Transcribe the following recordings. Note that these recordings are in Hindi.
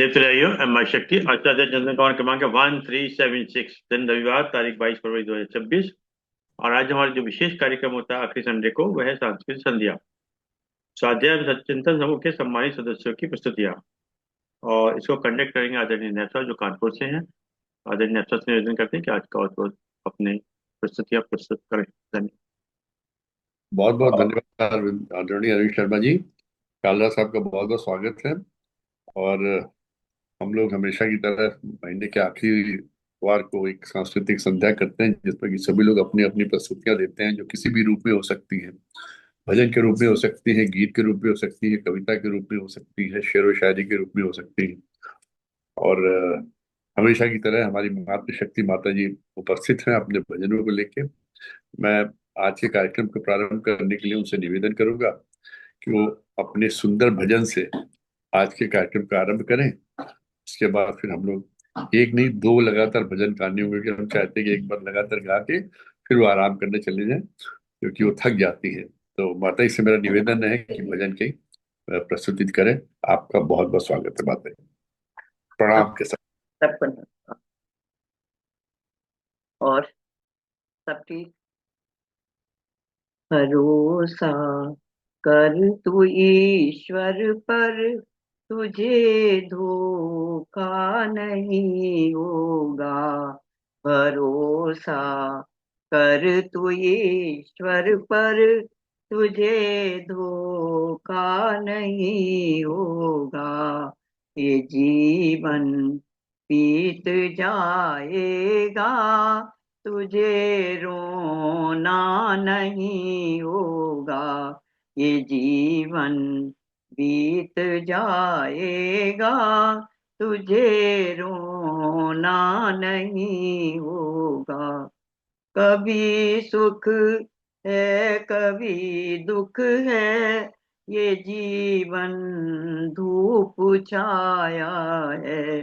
देते रहियो एम आई शक्ति। आचार्य चंद्रन कौर क्रमांक 1376, दिन रविवार, तारीख 22 फरवरी 2026। और आज हमारा जो विशेष कार्यक्रम होता है आखिरी संडे को, वह है सांस्कृतिक संध्या। स्वाध्याय एवं सच्चिंतन समूह के सम्मानित सदस्यों की प्रस्तुतियाँ। और इसको कंडक्ट करेंगे आदरणीय नेता, जो कानपुर से हैं। आदरणीय नेता से निवेदन करते हैं कि आज का और अपने प्रस्तुतियाँ प्रस्तुत करें। धन्यवाद। बहुत बहुत धन्यवाद आदरणीय अरविंद शर्मा जी। कालरा साहब का बहुत बहुत स्वागत है। और हम लोग हमेशा की तरह महीने के आखिरी वार को एक सांस्कृतिक संध्या करते हैं, जिसमें कि सभी लोग अपनी अपनी प्रस्तुतियां देते हैं, जो किसी भी रूप में हो सकती है। भजन के रूप में हो सकती है, गीत के रूप में हो सकती है, कविता के रूप में हो सकती है, शेर व शायरी के रूप में हो सकती है। और हमेशा की तरह हमारी मातृशक्ति माता जी उपस्थित हैं अपने भजनों को लेके। मैं आज के कार्यक्रम को प्रारंभ करने के लिए उनसे निवेदन करूंगा कि वो अपने सुंदर भजन से आज के कार्यक्रम का आरंभ करें। उसके बाद फिर हम लोग एक नहीं दो लगातार भजन गाने होंगे, कि हम चाहते हैं कि एक बार लगातार गा के फिर वो आराम करने चले जाएं, क्योंकि वो थक जाती है। तो माता जी से मेरा निवेदन है कि भजन की प्रस्तुति करें। आपका बहुत बहुत स्वागत है माता जी। प्रणाम के साथ। सबको नमस्कार। और सब ठीक। भरोसा कर तू ईश्वर पर, तुझे धोखा नहीं होगा। भरोसा कर तू ईश्वर पर, तुझे धोखा नहीं होगा। ये जीवन बीत जाएगा, तुझे रोना नहीं होगा। ये जीवन बीत जाएगा, तुझे रोना नहीं होगा। कभी सुख है कभी दुख है, ये जीवन धूप छाया है।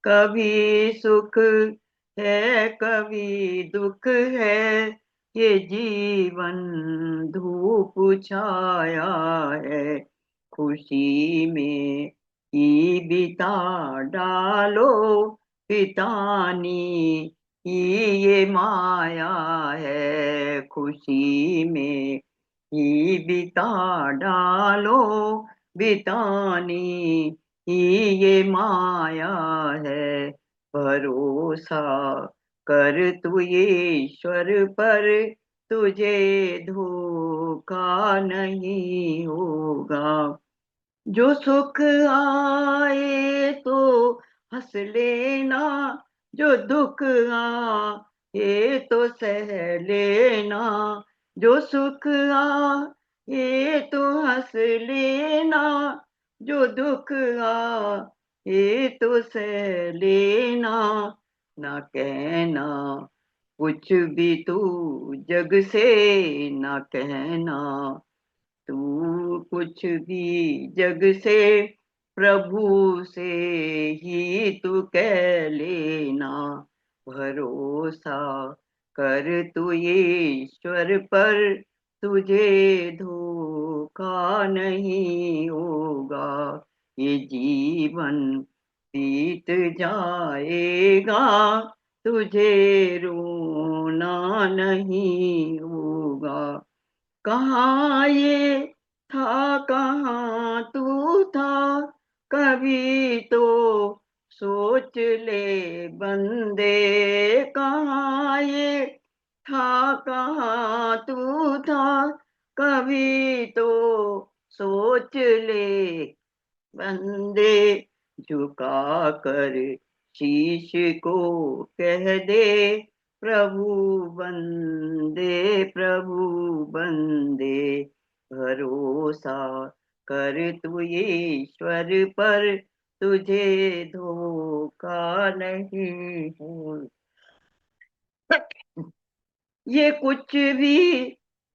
कभी सुख है कभी दुख है, ये जीवन धूप छाया है। खुशी में ही बिता डालो, बितानी ये माया है। खुशी में ही बिता डालो, बितानी ये माया है। भरोसा कर तू ईश्वर पर, तुझे धोखा नहीं होगा। जो सुख आए तो हंस लेना, जो दुख आए तो सह लेना। जो सुख आए तो हंस लेना, जो दुख आए तो सह लेना। ना कहना कुछ भी तू जग से, ना कहना तू कुछ भी जग से, प्रभु से ही तू कह लेना। भरोसा कर तू ईश्वर पर, तुझे धोखा नहीं होगा। ये जीवन बीत जाएगा, तुझे रोना नहीं होगा। कहाँ ये था कहाँ तू था, कभी तो सोच ले बंदे। कहाँ ये था कहाँ तू था, कभी तो सोच ले बंदे। झुका कर शीश को कह दे, प्रभु बंदे प्रभु बंदे। भरोसा कर तू ईश्वर पर, तुझे धोखा नहीं हो। ये कुछ भी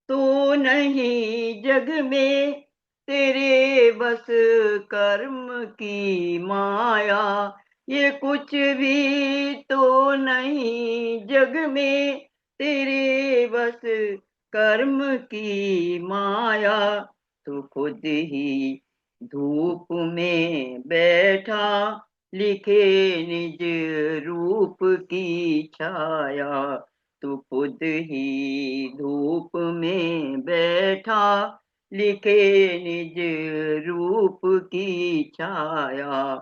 तो नहीं जग में, तेरे बस कर्म की माया। ये कुछ भी तो नहीं जग में, तेरे बस कर्म की माया। तू खुद ही धूप में बैठा, लिखे निज रूप की छाया, तू खुद ही धूप में बैठा, लिखे निज रूप की छाया।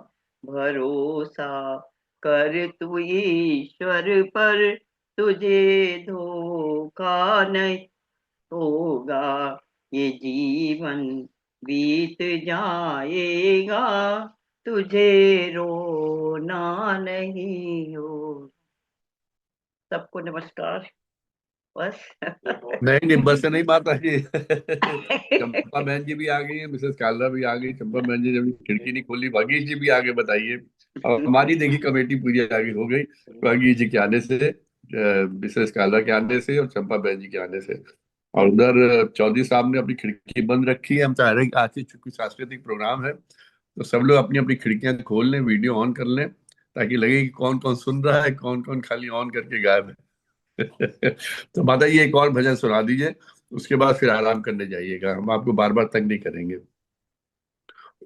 भरोसा कर तू ईश्वर पर, तुझे धोखा नहीं होगा। ये जीवन बीत जाएगा, तुझे रोना नहीं हो। सबको नमस्कार। बस। नहीं नहीं, बस नहीं माता जी। चंपा बहन जी भी आ गई है, मिसेस कालरा भी आ गई। चंपा बहन जी जब खिड़की नहीं खोली, भागीश जी भी आगे बताइए। और हमारी देखी कमेटी पूरी आगे हो गई भागीश जी के आने से, मिसेस कालरा के आने से और चंपा बहन जी के आने से। और उधर चौधरी साहब ने अपनी खिड़की बंद रखी है। हम चाह रहे हैं कि आज से चूंकि सांस्कृतिक प्रोग्राम है तो सब लोग अपनी अपनी खिड़कियां खोल लें, वीडियो ऑन कर लें, ताकि लगे कि कौन कौन सुन रहा है, कौन कौन खाली ऑन करके गायब है। तो माता जी एक और भजन सुना दीजिए, उसके बाद फिर आराम करने जाइएगा। हम आपको बार बार तंग नहीं करेंगे।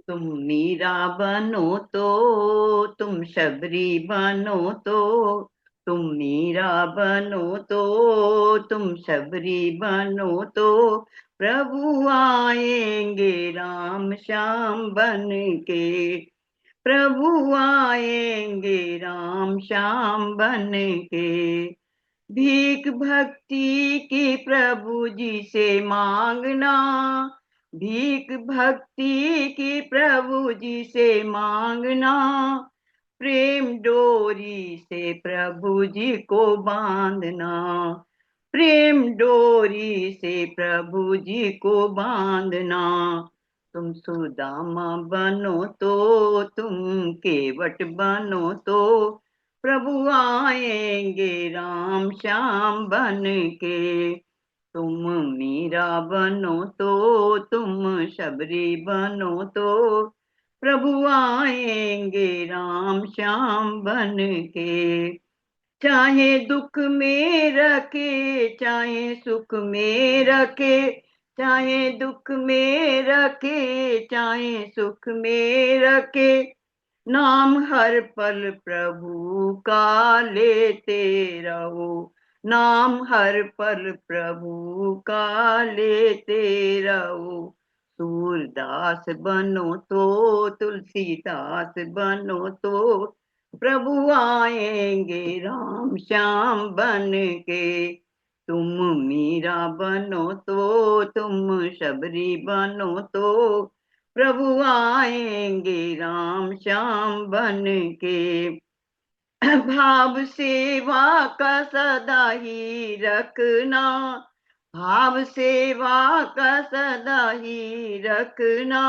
तुम मीरा बनो तो, तुम शबरी बनो तो, तुम मीरा बनो तो, तुम शबरी बनो तो, प्रभु आएंगे राम श्याम बन के, प्रभु आएंगे राम श्याम बन के। भीख भक्ति की प्रभु जी से मांगना, भीख भक्ति की प्रभु जी से मांगना, प्रेम डोरी से प्रभु जी को बांधना, प्रेम डोरी से प्रभु जी को बांधना। तुम सुदामा बनो तो, तुम केवट बनो तो, प्रभु आएंगे राम श्याम बन के। तुम मीरा बनो तो, तुम शबरी बनो तो, प्रभु आएंगे राम श्याम बन के। चाहे दुख में रखे, चाहे सुख में रखे, चाहे दुख में रखे, चाहे सुख में रखे, नाम हर पल प्रभु का लेते रहो, नाम हर पल प्रभु का लेते रहो। सूरदास बनो तो, तुलसीदास बनो तो, प्रभु आएंगे राम श्याम बन के। तुम मीरा बनो तो, तुम शबरी बनो तो, प्रभु आएंगे राम श्याम बन के। भाव सेवा का सदा ही रखना, भाव सेवा का सदा ही रखना,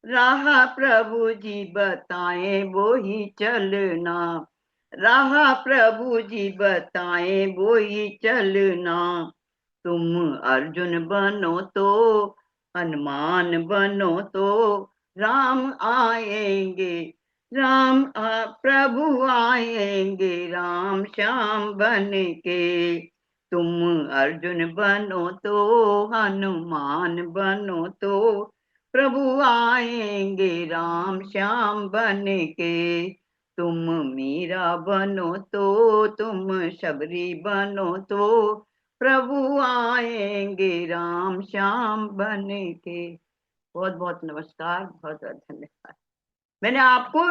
राह प्रभु जी बताएं वो ही चलना, राह प्रभु जी बताएं वो ही चलना। तुम अर्जुन बनो तो, हनुमान बनो तो, राम आएंगे, प्रभु आएंगे राम श्याम बन के। तुम अर्जुन बनो तो, हनुमान बनो तो, प्रभु आएंगे राम श्याम बन के। तुम मीरा बनो तो, तुम शबरी बनो तो, प्रभु आएंगे राम श्याम बन के। बहुत बहुत नमस्कार, बहुत बहुत धन्यवाद। मैंने आपको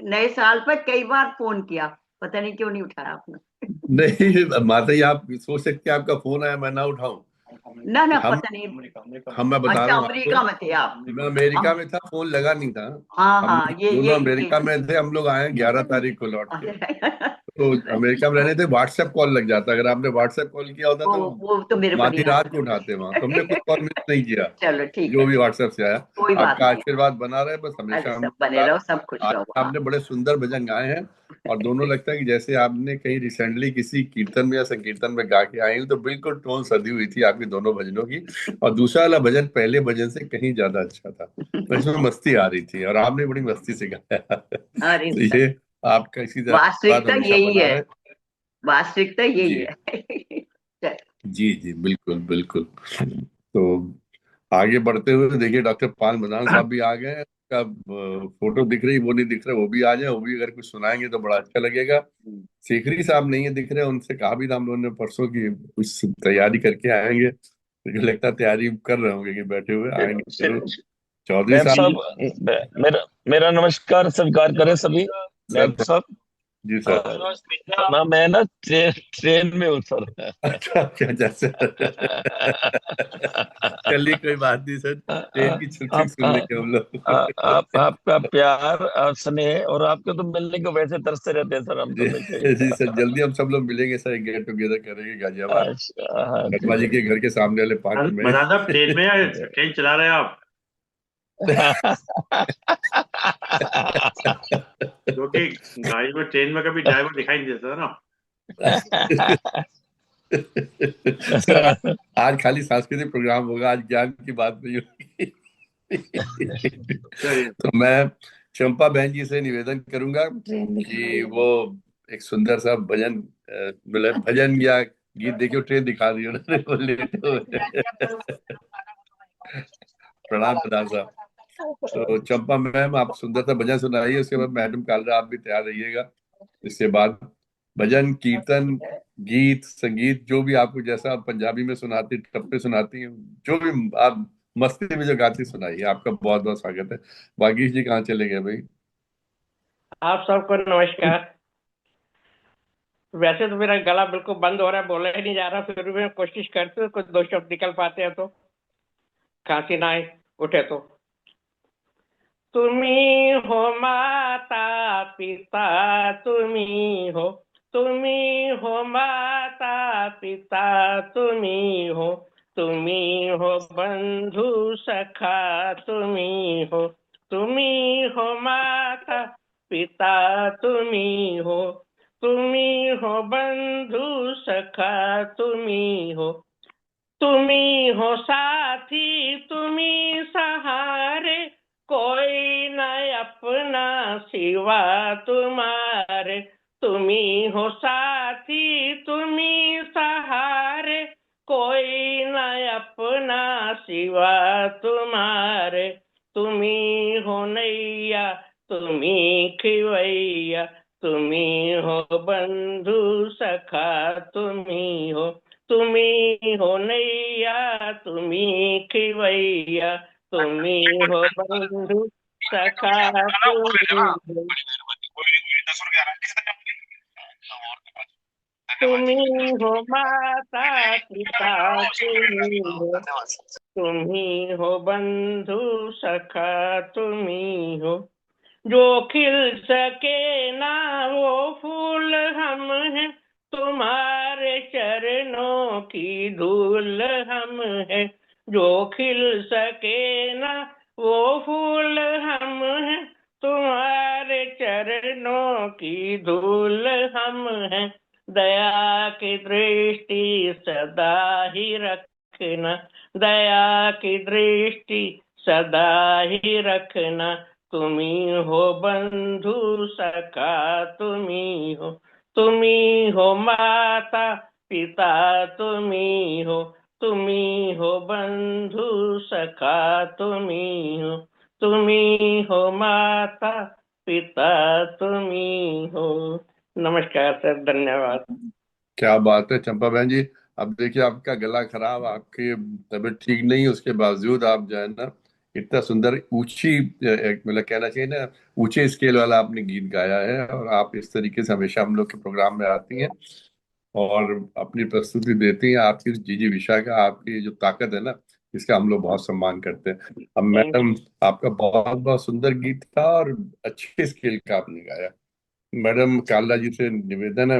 नए साल पर कई बार फोन किया, पता नहीं क्यों नहीं उठाया आपने। नहीं माता जी, आप सोच सकते हैं आपका फोन आया मैं ना उठाऊं। ना ना, हम पता नहीं। मैं बता अच्छा, रहा हूँ अमेरिका आपको। में थे आप? मैं अमेरिका हम, में था, फोन लगा नहीं था। हाँ हम हाँ, लोग ये दोनों ये अमेरिका में थे। हम लोग आए 11 तारीख को लौट के। तो अमेरिका में रहने थे, व्हाट्सएप कॉल लग जाता। अगर आपने व्हाट्सएप कॉल किया होता तो वो तो मेरे को नहीं आधी रात आता। को उठाते वहां, तो हमने कोई कॉल मिस नहीं किया। चलो ठीक जो है, भी ठीक, व्हाट्सएप से आया। कोई बात आपका नहीं। आशीर्वाद बना रहे बस, अरे हमेशा हम सब लोग बने साथ। रहो, सब खुश आज रहो। हाँ। आपने बड़े सुंदर भजन गाए हैं। और दोनों लगता है कि जैसे आपने कहीं रिसेंटली किसी कीर्तन में या संकीर्तन में गा के आई हूँ, तो बिल्कुल टोन सधी हुई थी आपकी दोनों भजनों की। और दूसरा वाला भजन पहले भजन से कहीं ज्यादा अच्छा था, तो इसमें मस्ती आ रही थी और आपने बड़ी मस्ती से गाया। अरे तो सर, ये आपका इसी तरह आशीर्वाद वास्तविकता हमेशा यही बना है, रहे। वास्तविकता यही जी है। चल, जी जी, बिल्कुल बिल्कुल। तो आगे बढ़ते हुए देखिए, डॉक्टर पाल मदान साहब भी आ गए हैं। आपका फोटो दिख रही, वो नहीं दिख रहा, वो भी आ जाए, वो भी अगर कुछ सुनाएंगे तो बड़ा अच्छा लगेगा। सीकरी साहब नहीं है दिख रहे, उनसे कहा भी था हम लोगों ने परसों की कुछ तैयारी करके आएंगे, मुझे लगता है तैयारी कर रहे होंगे कि बैठे हुए आएंगे जरूर। चौधरी मैम साहब। साहब, मेरा मेरा नमस्कार स्वीकार करें सभी। Ma'am sir. साहब, जी सर। ना मैं ना ट्रेन में हूँ सर। अच्छा अच्छा अच्छा सर। चलिए कोई बात नहीं सर, ट्रेन की छुक छुक आप सुन लेंगे हम लोग। आप आपका प्यार और स्नेह, और आपके तो मिलने को वैसे तरसते रहते हैं सर, हम तो जी वैसे जी सर, जल्दी हम सब लोग मिलेंगे सर, एक गेट टुगेदर करेंगे गाजियाबाद, अच्छा, हाँ शर्मा ठीक जी के घर के सामने वाले पार्क में। मना साहब, ट्रेन में या ट्रेन चला रहे हैं आप? क्योंकि गाड़ी में, ट्रेन में कभी ड्राइवर दिखाई नहीं देता ना। सर आज खाली सांस्कृतिक प्रोग्राम होगा, आज ज्ञान की बात नहीं होगी। चलिए। तो मैं चंपा बहन जी से निवेदन करूंगा कि वो एक सुंदर सा भजन, मतलब भजन या गीत, देखियो ट्रेन दिखा दी उन्होंने, वो लेटे हुए। प्रणाम प्रधान साहब। तो चंपा मैम आप सुंदर सा भजन सुनाइए, उसके बाद मैडम कालरा आप भी तैयार रहिएगा। इसके बाद भजन कीर्तन गीत संगीत जो भी आपको, जैसा आप पंजाबी में सुनाती, टप्पे सुनाती हैं, जो भी आप मस्ती में जो गाती, सुनाइए। आपका बहुत बहुत स्वागत है। वागीश जी कहाँ चले गए भाई? आप सबको नमस्कार। वैसे तो मेरा गला बिल्कुल बंद हो रहा है, बोला ही नहीं जा रहा, फिर भी मैं कोशिश करती हूँ कुछ दो शब्द निकल पाते हैं तो, खांसी ना आए उठे तो। तुम्ही हो माता पिता, तुम्ही हो, तुम्ही हो माता पिता, तुम्ही हो बंधु सखा, तुम्ही हो माता पिता, तुम्ही हो बंधु सखा, तुम्ही हो साथी, तुम्ही सहारे, कोई न अपना सिवा तुम्हारे। तुम्ही हो साथी, तुम्ही सहारे, कोई न अपना सिवा तुम्हारे। तुम्ही हो नैया, तुम्ही खिवैया, तुम्ही हो बंधु सखा, तुम्ही हो नैया, तुम्ही खिवैया, तुम्ही हो बंधु सखा, तुम्ही हो माता पिता, तुम्ही हो बंधु सखा, तुम्ही हो। जो खिल सके ना वो फूल हम हैं, तुम्हारे चरणों की धूल हम हैं। जो खिल सके ना वो फूल हम हैं, तुम्हारे चरणों की धूल हम हैं। दया की दृष्टि सदा ही रखना, दया की दृष्टि सदा ही रखना। तुम्ही हो बंधु सखा, तुम्ही हो माता पिता, तुम्ही हो बंधु सखा, तुम्ही हो माता पिता, तुम्ही हो। नमस्कार सर, धन्यवाद। क्या बात है चंपा बहन जी। अब देखिए आपका गला खराब, आपकी तबीयत ठीक नहीं, उसके बावजूद आप जो है ना, इतना सुंदर ऊंची, मतलब कहना चाहिए ना, ऊंचे स्केल वाला आपने गीत गाया है, और आप इस तरीके से हमेशा हम लोग के प्रोग्राम में आती हैं और अपनी प्रस्तुति देती हैं। आपकी जीजी विशा का, आपकी जो ताकत है ना, इसका हम लोग बहुत सम्मान करते हैं। अब थैंक मैडम, आपका बहुत बहुत सुंदर गीत था और अच्छे स्केल का आपने गाया। मैडम काला जी से निवेदन है,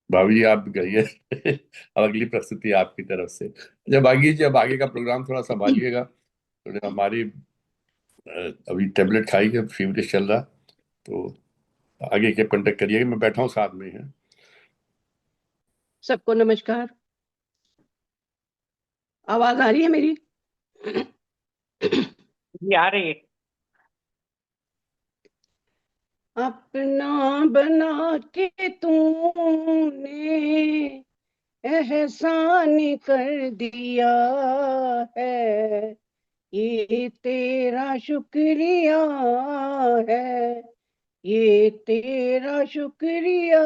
भाभी जी आप कहिए। अब अगली प्रस्तुति आपकी तरफ से। जब आगे जी, अब आगे का प्रोग्राम थोड़ा संभालिएगा, थोड़ी हमारी अभी टेबलेट खाई है, फीवरिश चल रहा, तो आगे के कांटेक्ट करिएगा, मैं बैठा हूँ साथ में है। सबको नमस्कार। आवाज आ रही है मेरी? जी, आ रही है। अपना बना के तूने एहसान कर दिया है, ये तेरा शुक्रिया है, ये तेरा शुक्रिया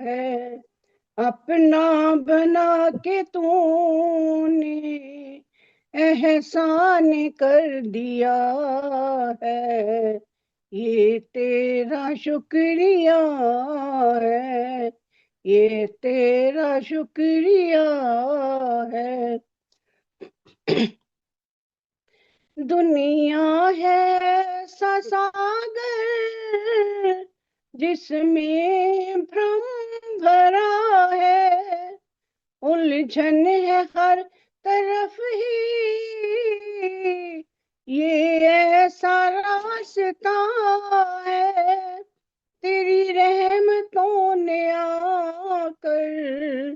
है। अपना बना के तूने एहसान कर दिया है, ये तेरा शुक्रिया है, ये तेरा शुक्रिया है। दुनिया है सा सागर जिसमें भ्रम भरा है, उलझन है हर तरफ ही, ये ऐसा रास्ता है। तेरी रहमतों ने आकर,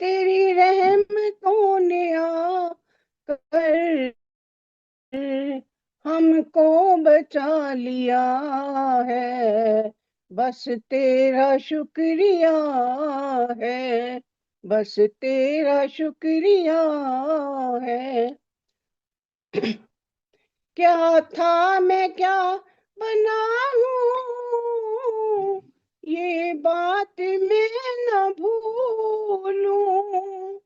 तेरी रहमतों ने आकर हमको बचा लिया है। बस तेरा शुक्रिया है, बस तेरा शुक्रिया है। क्या था मैं क्या बना हूँ, ये बात मैं न भूलूं।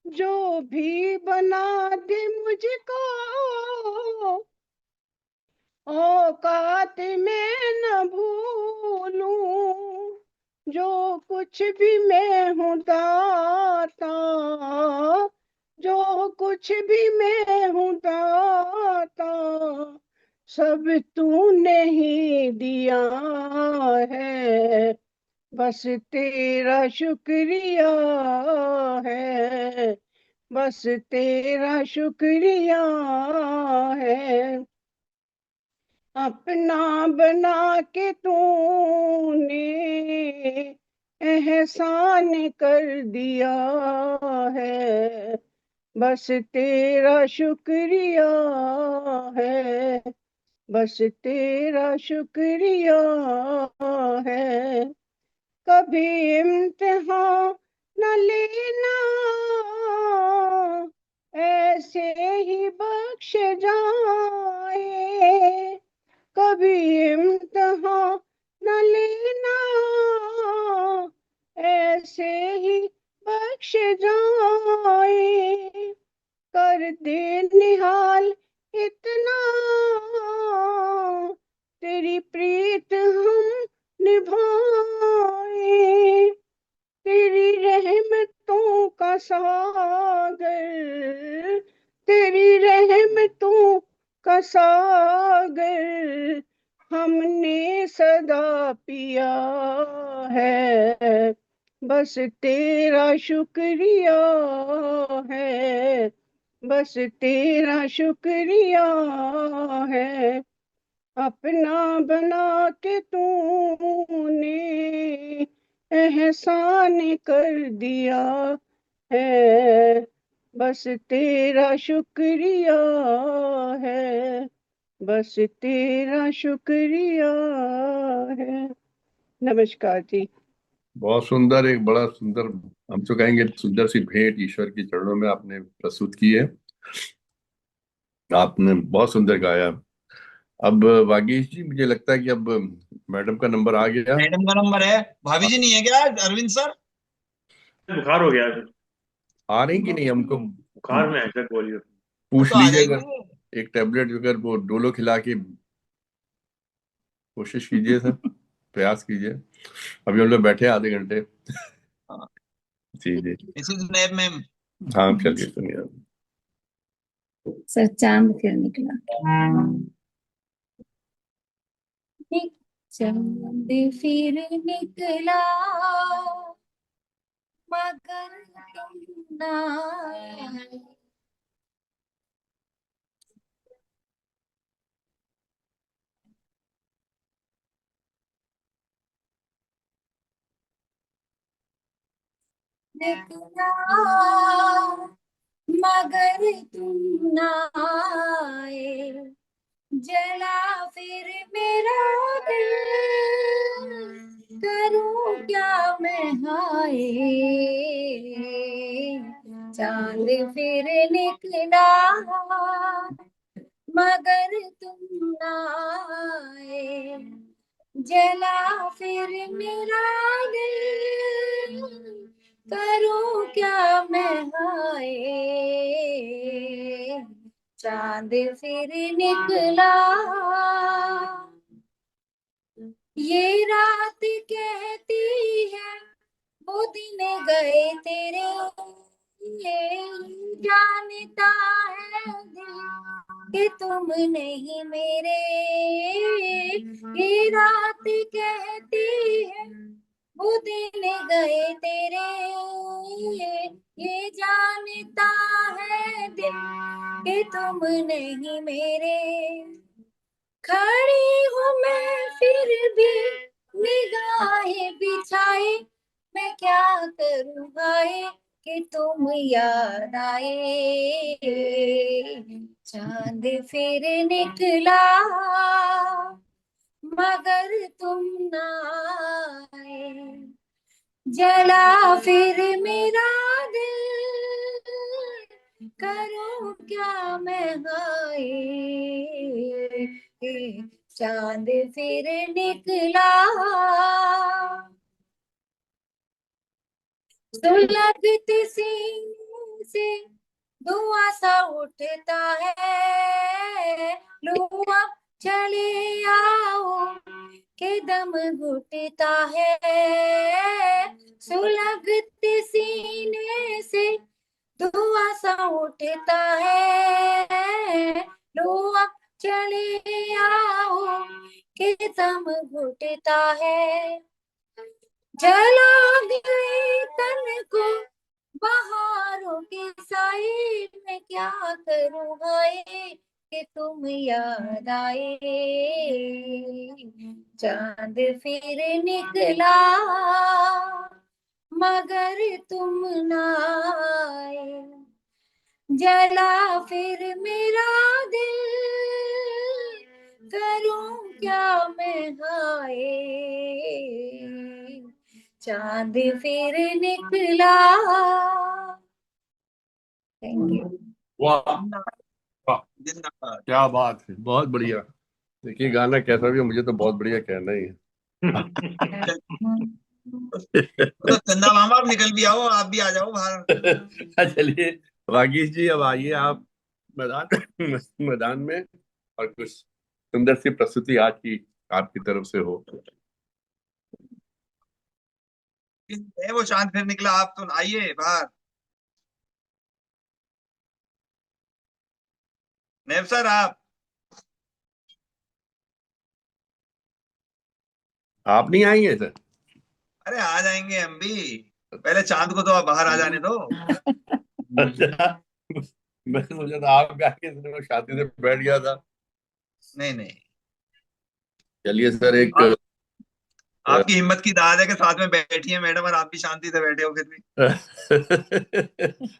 जो भी बना दे मुझको औकात में न भूलूं। जो कुछ भी मैं हूँ दाता, जो कुछ भी मैं हूँ दाता, सब तूने ही दिया है। बस तेरा शुक्रिया है, बस तेरा शुक्रिया है। अपना बना के तूने एहसान कर दिया है, बस तेरा शुक्रिया है, बस तेरा शुक्रिया है। कभी इम्तिहान न लेना, ऐसे ही बख्श जाए। कभी इम्तिहान न लेना, ऐसे ही बख्श जाए। कर दे निहाल इतना, तेरी प्रीत हम निभाए। तेरी रहमतों का सागर, तेरी रहमतों का सागर हमने सदा पिया है। बस तेरा शुक्रिया है, बस तेरा शुक्रिया है। अपना बना के तूने एहसान कर दिया है। बस तेरा शुक्रिया है, बस तेरा शुक्रिया है। नमस्कार जी। बहुत सुंदर, एक बड़ा सुंदर, हम तो कहेंगे सुंदर सी भेंट ईश्वर के चरणों में आपने प्रस्तुत की है। आपने बहुत सुंदर गाया। अब वागीश जी, मुझे लगता है कि अब मैडम का नंबर आ गया। मैडम का नंबर है। भाभी जी नहीं है क्या अरविंद सर? बुखार हो गया है। आ रही कि नहीं हमको? बुखार में ऐसा बोलिए। वो पूछ तो आ लीजिए, अगर जाएगी। एक टेबलेट अगर वो डोलो खिला के कोशिश कीजिए सर, प्रयास कीजिए। अभी हम लोग बैठे हैं आधे घंटे। जी जी। मिसेज नैब मैम। हाँ, चलिए सुनिए। सर चांद फिर निकला, चांद फिर निकला, मगर तुम ना आए। निकला मगर तुम ना आए, जला फिर मेरा दिल, करूं क्या मैं हाय। चांद फिर निकला मगर तुम ना आए, जला फिर मेरा दिल, करूं क्या मैं हाय, चांद फिर निकला। ये रात कहती है वो दिन गए तेरे, ये जानता है दिल कि तुम नहीं मेरे, ये रात कहती है वो दिन गए तेरे, ये जानता है दिल कि तुम नहीं मेरे। खड़ी हूँ मैं फिर भी निगाहें बिछाए, मैं क्या करूँ हाय कि तुम याद आए, चांद फिर निकला मगर तुम ना आए, जला फिर मेरा दिल, करूं क्या मैं हाय, चांद फिर निकला। सुलगते सीने से धुआं सा उठता है, लो अब चले आओ के दम घुटता है, सुलगते सीने से धुआं सा उठता है, लो अब चले आओ के दम घुटता है, जला गए तन को बहारों के साए, मैं क्या करूं हाय कि तुम याद आए, चांद फिर निकला मगर तुम ना आए, जला फिर मेरा दिल, करूं क्या मैं हाय, चांद फिर निकला। Thank you. वाह वाह, जिंदाबाद। क्या बात है, बहुत बढ़िया। देखिए गाना कैसा भी हो, मुझे तो बहुत बढ़िया कहना ही है। तो चंदा मामा आप निकल भी आओ, आप भी आ जाओ बाहर। चलिए रागेश जी, अब आइए आप मैदान मैदान में, और कुछ सुंदर सी प्रस्तुति आज की आपकी तरफ से हो। है वो चांद फिर निकला, आप तो आइए बाहर। नैब सर आप आप नहीं आएंगे सर? अरे आ जाएंगे हम भी, पहले चांद को तो आप बाहर आ जाने दो। अच्छा, मैं सोचा था आप आएंगे, तो शादी से बैठ गया था। नहीं नहीं, चलिए सर, एक आप आपकी हिम्मत की दाद है कि साथ में बैठी है मैडम और आप भी शांति से बैठे हो फिर भी।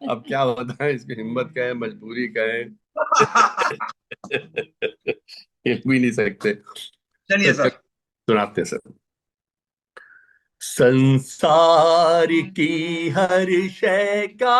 अब क्या बताएं, इसकी हिम्मत का है, मजबूरी का है। हिल भी नहीं सकते। तो चलिए सर। सुनाते सर। संसार की हर शय का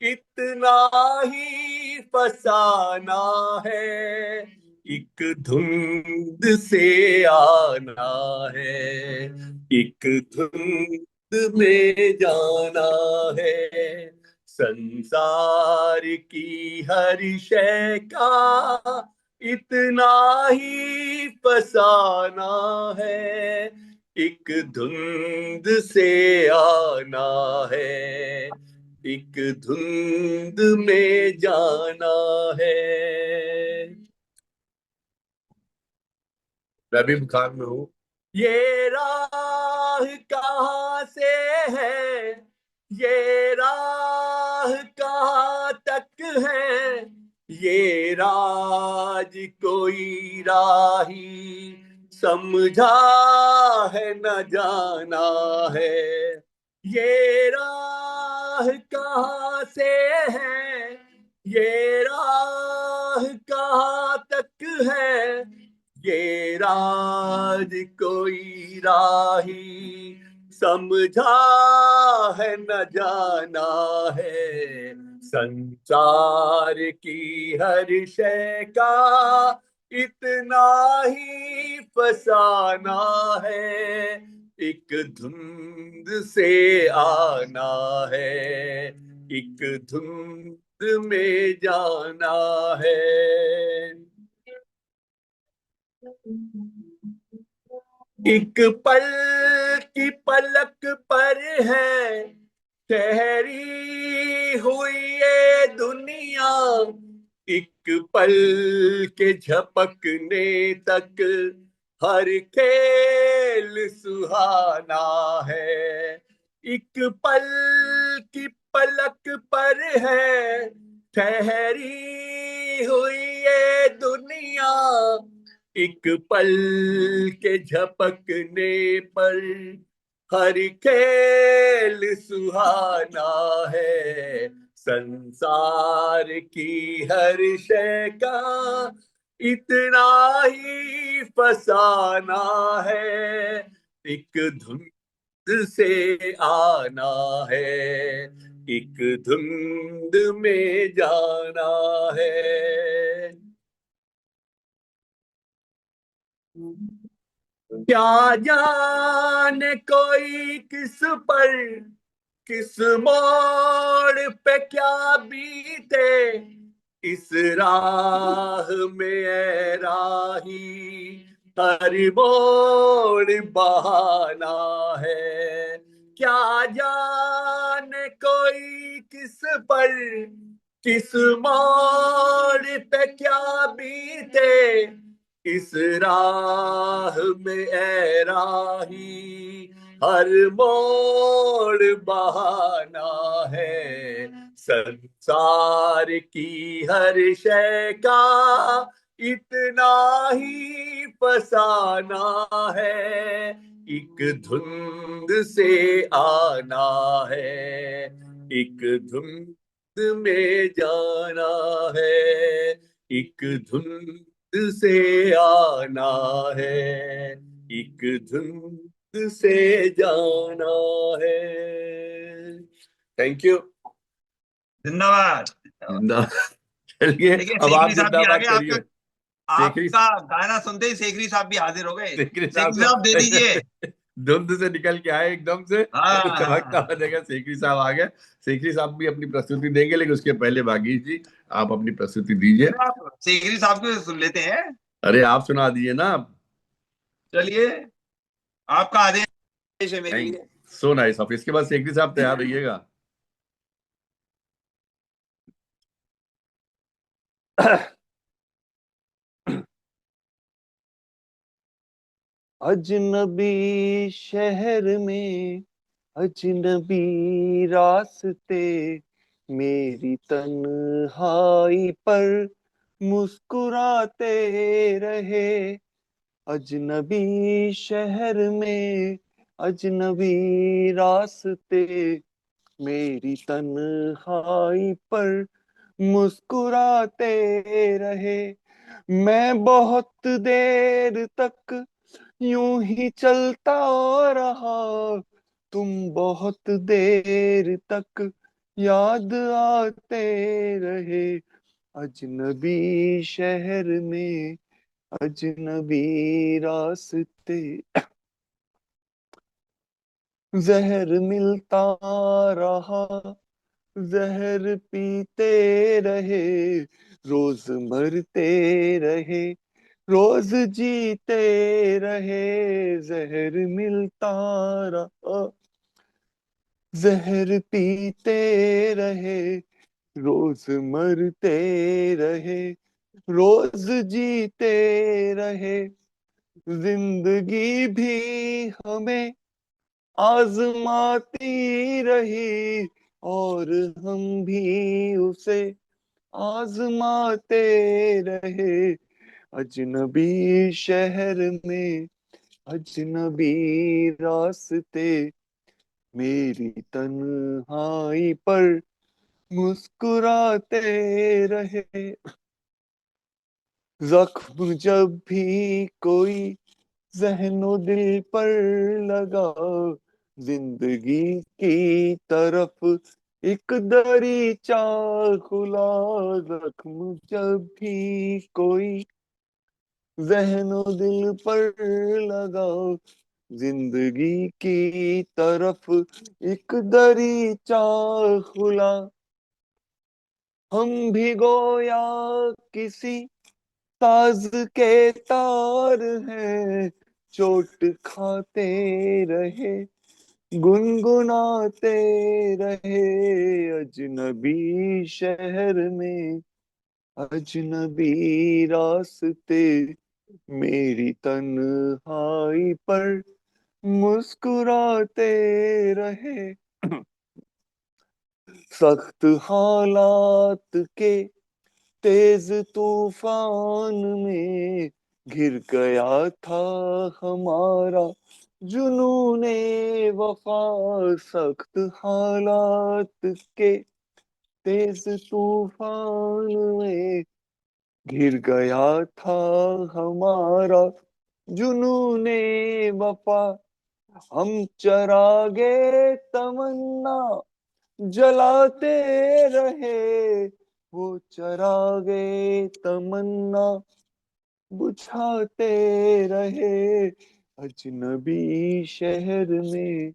इतना ही फसाना है, एक धुंध से आना है, एक धुंध में जाना है, संसार की हर शय का इतना ही फसाना है, एक धुंध से आना है, एक धुंध में जाना है। मैं भी बुखार में हूँ। ये राह कहाँ से है, ये राह कहाँ तक है, ये राज कोई राही समझा है न जाना है, ये राह कहाँ से है, ये राह कहाँ तक है, ये राज कोई राही समझा है न जाना है, संसार की हर शय का इतना ही फसाना है, एक धुंध से आना है, एक धुंध में जाना है। एक पल की पलक पर है ठहरी हुई ये दुनिया, एक पल के झपकने तक हर खेल सुहाना है। एक पल की पलक पर है ठहरी हुई ये दुनिया, एक पल के झपकने पर हर खेल सुहाना है, संसार की हर शय का इतना ही फसाना है, एक धुंध से आना है, एक धुंध में जाना है। क्या जाने कोई किस पर किस मोड़ पे क्या बीते, इस राह में ऐ राही हर मोड़ बहाना है। क्या जाने कोई किस पर किस मोड़ पे क्या बीते, इस राह में ऐ राही हर मोड़ बहाना है, संसार की हर शय का इतना ही फसाना है, एक धुंध से आना है, एक धुंध में जाना है, एक धुंध से आना है, एक धुंध से जाना है। Thank you. जिंदाबाद। चलिए देखिए अब आप शेखरी साहब भी आ जिंदाबाद गए, करिए। शेखरी आपका गाना सुनते ही शेखरी साहब भी हाजिर हो गए। शेखरी शेखरी साहब दे दीजिए। धुंध से निकल के आए एकदम से, चमकता हुआ देखा शेखरी साहब आ गए। शेखरी साहब भी अपनी प्रस्तुति देंगे, लेकिन उसके पहले भागीश जी आप अपनी प्रस्तुति दीजिए। आप शेखरी साहब को सुन लेते हैं। अरे आप सुना दीजिए ना। चलिए आपका आदेश है मेरे लिए। सो नाइस ऑफ। इसके बाद शेखरी साहब तैयार रहिएगा। अजनबी शहर में अजनबी रास्ते, मेरी तन्हाई पर मुस्कुराते रहे। अजनबी शहर में अजनबी रास्ते, मेरी तन्हाई पर मुस्कुराते रहे। मैं बहुत देर तक यूं ही चलता रहा, तुम बहुत देर तक याद आते रहे। अजनबी शहर में अजनबी रास्ते, जहर मिलता रहा, जहर पीते रहे, रोज मरते रहे, रोज जीते रहे। जहर मिलता रहा, जहर पीते रहे, रोज मरते रहे, रोज जीते रहे। जिंदगी भी हमें आजमाती रही, और हम भी उसे आजमाते रहे। अजनबी शहर में अजनबी रास्ते, मेरी तन्हाई पर मुस्कुराते रहे। जख्म जब भी कोई जहनो दिल पर लगा, जिंदगी की तरफ एक दरीचा खुला, जख्म जब भी कोई जहनो दिल पर लगाओ। जिंदगी की तरफ एक दरीचा खुला, हम भी गोया किसी साज के तार हैं, चोट खाते रहे गुनगुनाते रहे। अजनबी शहर में अजनबी रास्ते, मेरी तन्हाई पर मुस्कुराते रहे। सख्त हालात के तेज तूफान में घिर गया था हमारा जुनूने वफा। सख्त हालात के तेज तूफान में घिर गया था हमारा जुनूने वफा। हम चरागे तमन्ना जलाते रहे, वो चरागे तमन्ना बुझाते रहे। अजनबी शहर में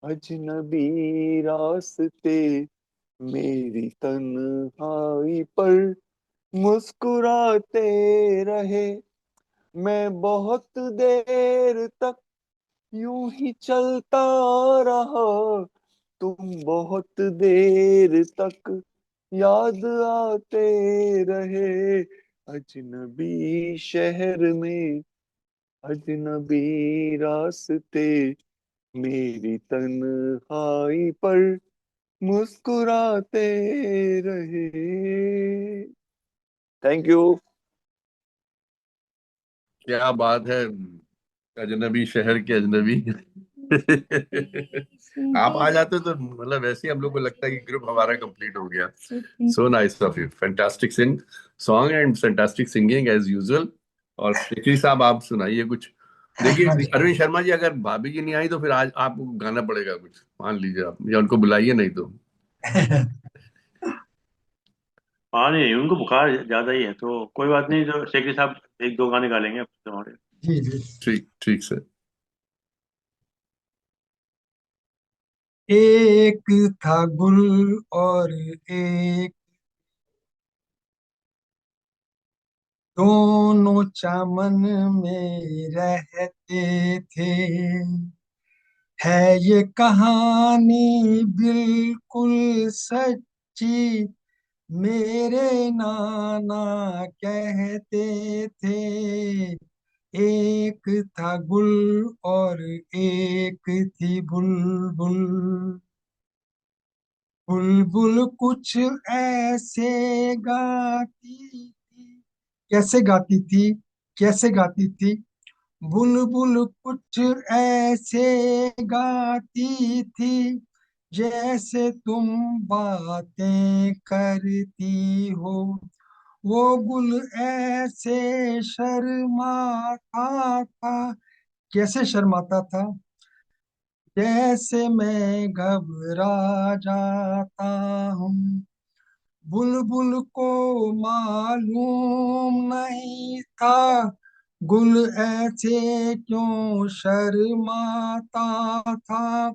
अजनबी रास्ते, मेरी तन्हाई पर मुस्कुराते रहे। मैं बहुत देर तक यूं ही चलता रहा, तुम बहुत देर तक याद आते रहे। अजनबी शहर में अजनबी रास्ते, मेरी तन्हाई पर मुस्कुराते रहे। Thank you. क्या बात है, अजनबी शहर के अजनबी। आप आ जाते तो मतलब वैसे ही हम लोग को लगता है कि ग्रुप हमारा कंप्लीट हो गया। So nice of you, fantastic song and fantastic singing as usual. और शेखरी साहब आप सुनाइए कुछ। देखिए अरविंद शर्मा जी, अगर भाभी जी नहीं आई तो फिर आज आपको गाना पड़ेगा कुछ, मान लीजिए आप, या उनको बुलाइए नहीं तो। हाँ नहीं, उनको बुखार ज्यादा ही है, तो कोई बात नहीं, तो शेखरी साहब एक दो गाने गा लेंगे तुम्हारे। जी जी। ठीक ठीक सर। एक था गुल और एक, दोनों चमन में रहते थे। है ये कहानी बिल्कुल सच्ची, मेरे नाना कहते थे। एक था गुल और एक थी बुलबुल। बुलबुल कुछ ऐसे गाती थी, कैसे गाती थी, कैसे गाती थी। बुलबुल कुछ ऐसे गाती थी, जैसे तुम बातें करती हो। वो गुल ऐसे शर्माता था, कैसे शर्माता था, जैसे मैं घबरा जाता हूँ। बुलबुल को मालूम नहीं था, गुल ऐसे क्यों शर्माता था।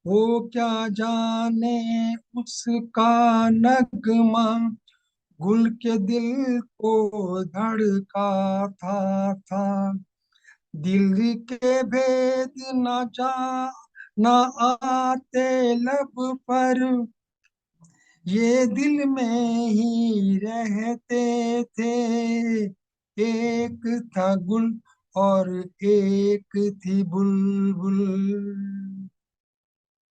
वो क्या जाने उसका नगमा, गुल के दिल को धड़काता था। दिल के भेद न आते लब पर, ये दिल में ही रहते थे। एक था गुल और एक थी बुलबुल,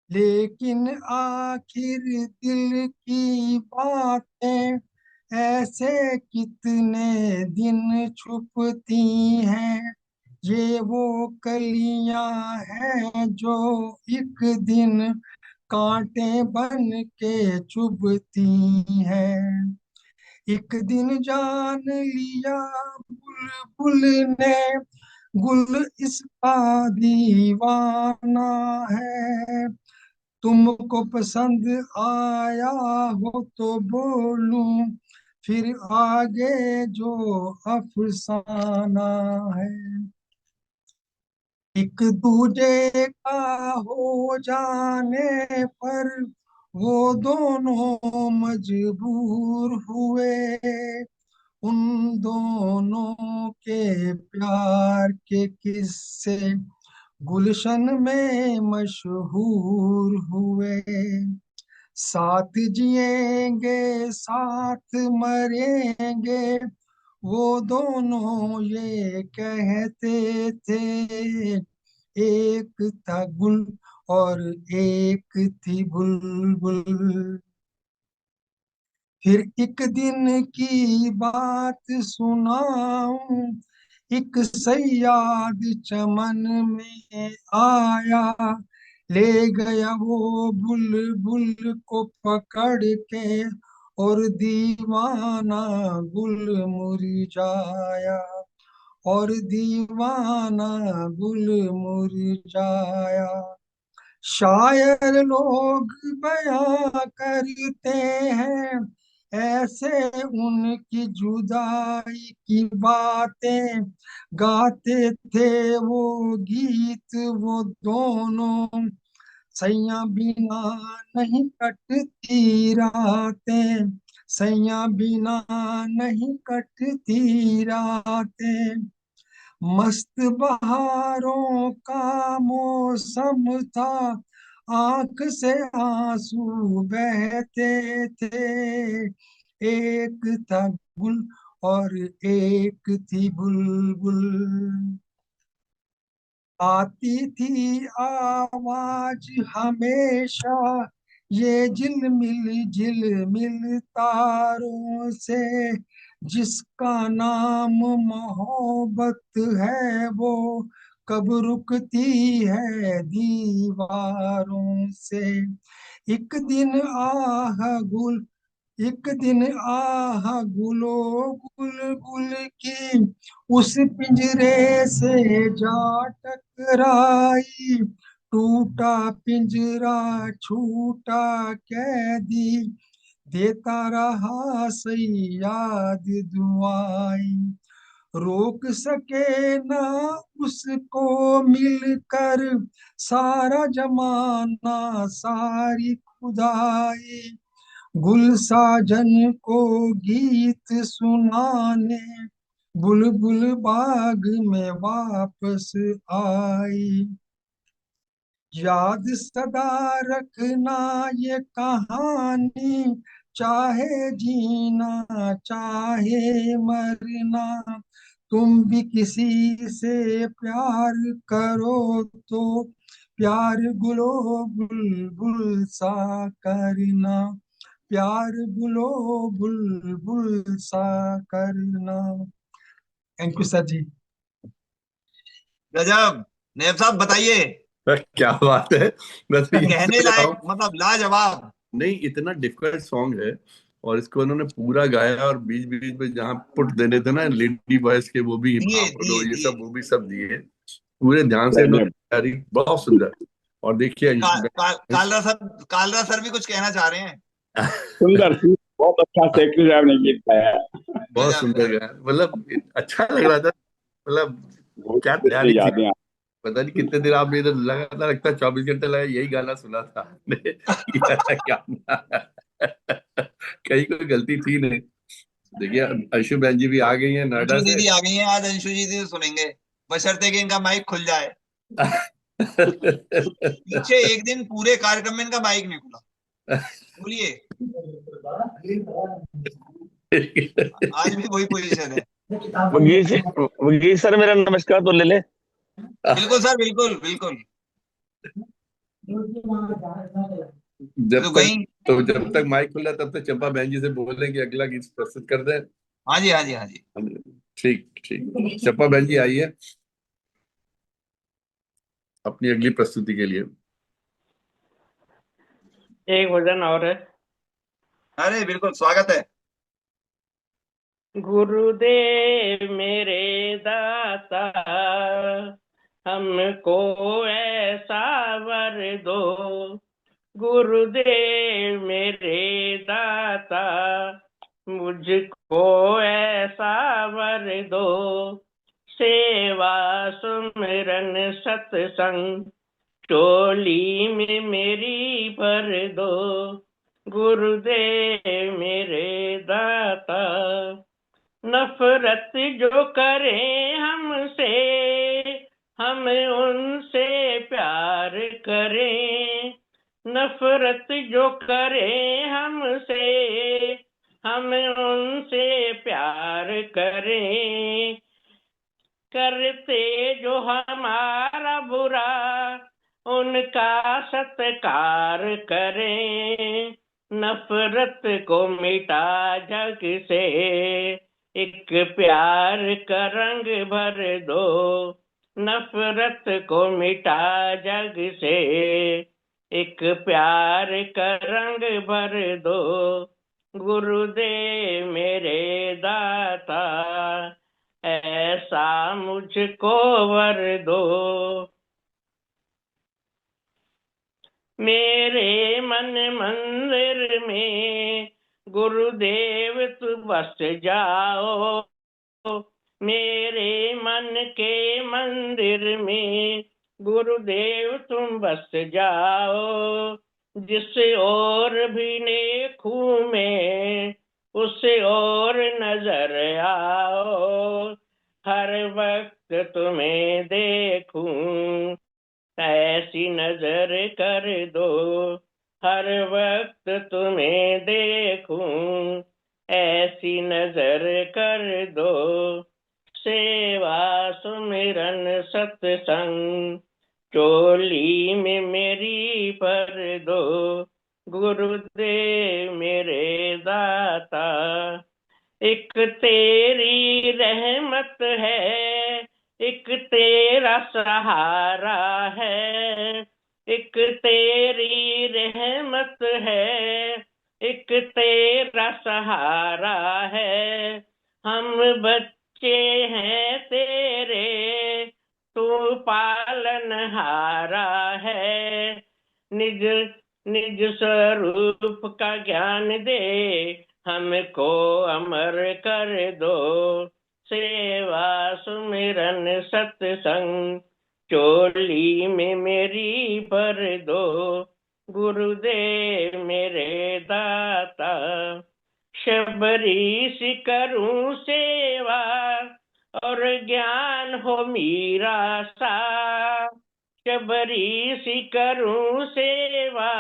लेकिन आखिर दिल की बातें ऐसे कितने दिन छुपती हैं। ये वो कलियां हैं जो एक दिन कांटे बन के चुभती हैं। एक दिन जान लिया बुलबुल ने, गुल इसका दीवाना है। तुमको पसंद आया हो तो बोलूं, फिर आगे जो अफसाना है। एक दूजे का हो जाने पर वो दोनों मजबूर हुए। उन दोनों के प्यार के किस्से गुलशन में मशहूर हुए। साथ जिएंगे साथ मरेंगे वो दोनों ये कहते थे। एक था गुल और एक थी बुलबुल। फिर एक दिन की बात सुनाऊं, एक सयाद चमन में आया, ले गया वो बुलबुल को पकड़ के, और दीवाना गुल मुरझाया, और दीवाना गुल मुरझाया। शायर लोग बयां करते हैं ऐसे उनकी जुदाई की बातें, गाते थे वो गीत वो दोनों, सैया बिना नहीं कटती रातें, सैया बिना नहीं कटती रातें। मस्त बहारों का मौसम था, आंख से आंसू बहते थे। एक था गुल और एक थी बुलबुल। आती थी आवाज हमेशा ये झिलमिल तारों से, जिसका नाम मोहब्बत है वो कब रुकती है दीवारों से। एक दिन आह गुल एक दिन आह गुलो गुल गुल की उस पिंजरे से जा टकराई। टूटा पिंजरा छूटा कैदी, देता रहा सयाद दुआई। रोक सके ना उसको मिलकर सारा जमाना सारी खुदाई। गुल साजन को गीत सुनाने बुलबुल बाग में वापस आई। याद सदा रखना ये कहानी, चाहे जीना चाहे मरना। तुम भी किसी से प्यार करो तो प्यार गुलो बुलबुल सा करना, प्यार गुलो बुलबुल सा करना। थैंक यू सर जी। गजब। नैब साहब बताइए। क्या बात है। मैं तो ये कहने सोच रहा लायक, हूँ, मतलब लाजवाब। नहीं इतना डिफिकल्ट सॉन्ग है और इसको उन्होंने पूरा गाया और बीच बीच में जहाँ पुट देने थे ना लेडी बॉयज के वो भी दिए भाव दिए ये दिए। सब वो भी सब दिए पूरे ध्यान से इन्होंने तैयारी बहुत सुंदर। और देखिए कालरा सर भी कुछ कहना चाह रहे हैं। सुंदर सी बहुत अच्छा सेक्रेटरी साहब ने गीत गाया है। बहुत गजब सुंदर गजब। गाया मतलब अच्छा लग रहा था। मतलब बहुत क्या से तैयारी थी। यादें पता नहीं कितने दिन आपने इधर लगातार लगता 24 घंटे लगा यही गाना सुना था आपने कि यार क्या कहीं कोई गलती थी नहीं। देखिए अंशु बहन जी भी आ गई हैं नोएडा अंशु से। दीदी आ गई हैं, आज अंशु दीदी सुनेंगे, बशर्ते कि इनका माइक खुल जाए। पीछे एक दिन पूरे कार्यक्रम में इनका माइक नहीं खुला। बोलिए। आज भी वही पोजीशन है। वगीर सर मेरा नमस्कार तो ले ले। बिल्कुल सर, बिल्कुल बिल्कुल। जब तो तक गई। तो जब तक माइक खुला तब तक चंपा बहन जी से बोल रहे कि अगला गीत प्रस्तुत कर दें। हाँ जी हाँ जी हाँ जी। ठीक ठीक चंपा बहन जी आइए अपनी अगली प्रस्तुति के लिए। एक भजन और है। अरे बिल्कुल स्वागत है। गुरुदेव मेरे दाता हमको ऐसा वर दो गुरुदेव मेरे दाता, मुझको ऐसा वर दो, सेवा सुमिरन सत्संग टोली में मेरी भर दो गुरुदेव मेरे दाता। नफरत जो करें हमसे, हम उनसे प्यार करें। नफरत जो करें हमसे, हम उनसे प्यार करें। करते जो हमारा बुरा, उनका सत्कार करें। नफरत को मिटा जग से, एक प्यार का रंग भर दो। नफरत को मिटा जग से, एक प्यार का रंग भर दो गुरुदेव मेरे दाता, ऐसा मुझको वर दो। मेरे मन मंदिर में गुरुदेव तू बस जाओ, मेरे मन के मंदिर में गुरुदेव तुम बस जाओ। जिस ओर भी देखूं मैं, उस ओर नजर आओ। हर वक्त तुम्हें देखूं, ऐसी नजर कर दो। हर वक्त तुम्हें देखूं, ऐसी नजर कर दो। सेवा सुमिरन सत्संग टोली में मेरी भर दो गुरुदेव मेरे दाता। एक तेरी रहमत है, एक तेरा सहारा है। एक तेरी रहमत है, एक तेरा सहारा है। हम बच्चे हैं तेरे, तू पालनहारा है। निज निज स्वरूप का ज्ञान दे, हमको अमर कर दो। सेवा सुमिरन सत्संग चोली में मेरी भर दो गुरुदेव मेरे दाता। शबरी सी करूं सेवा और ज्ञान हो मीरा सा। शबरी सी करूं सेवा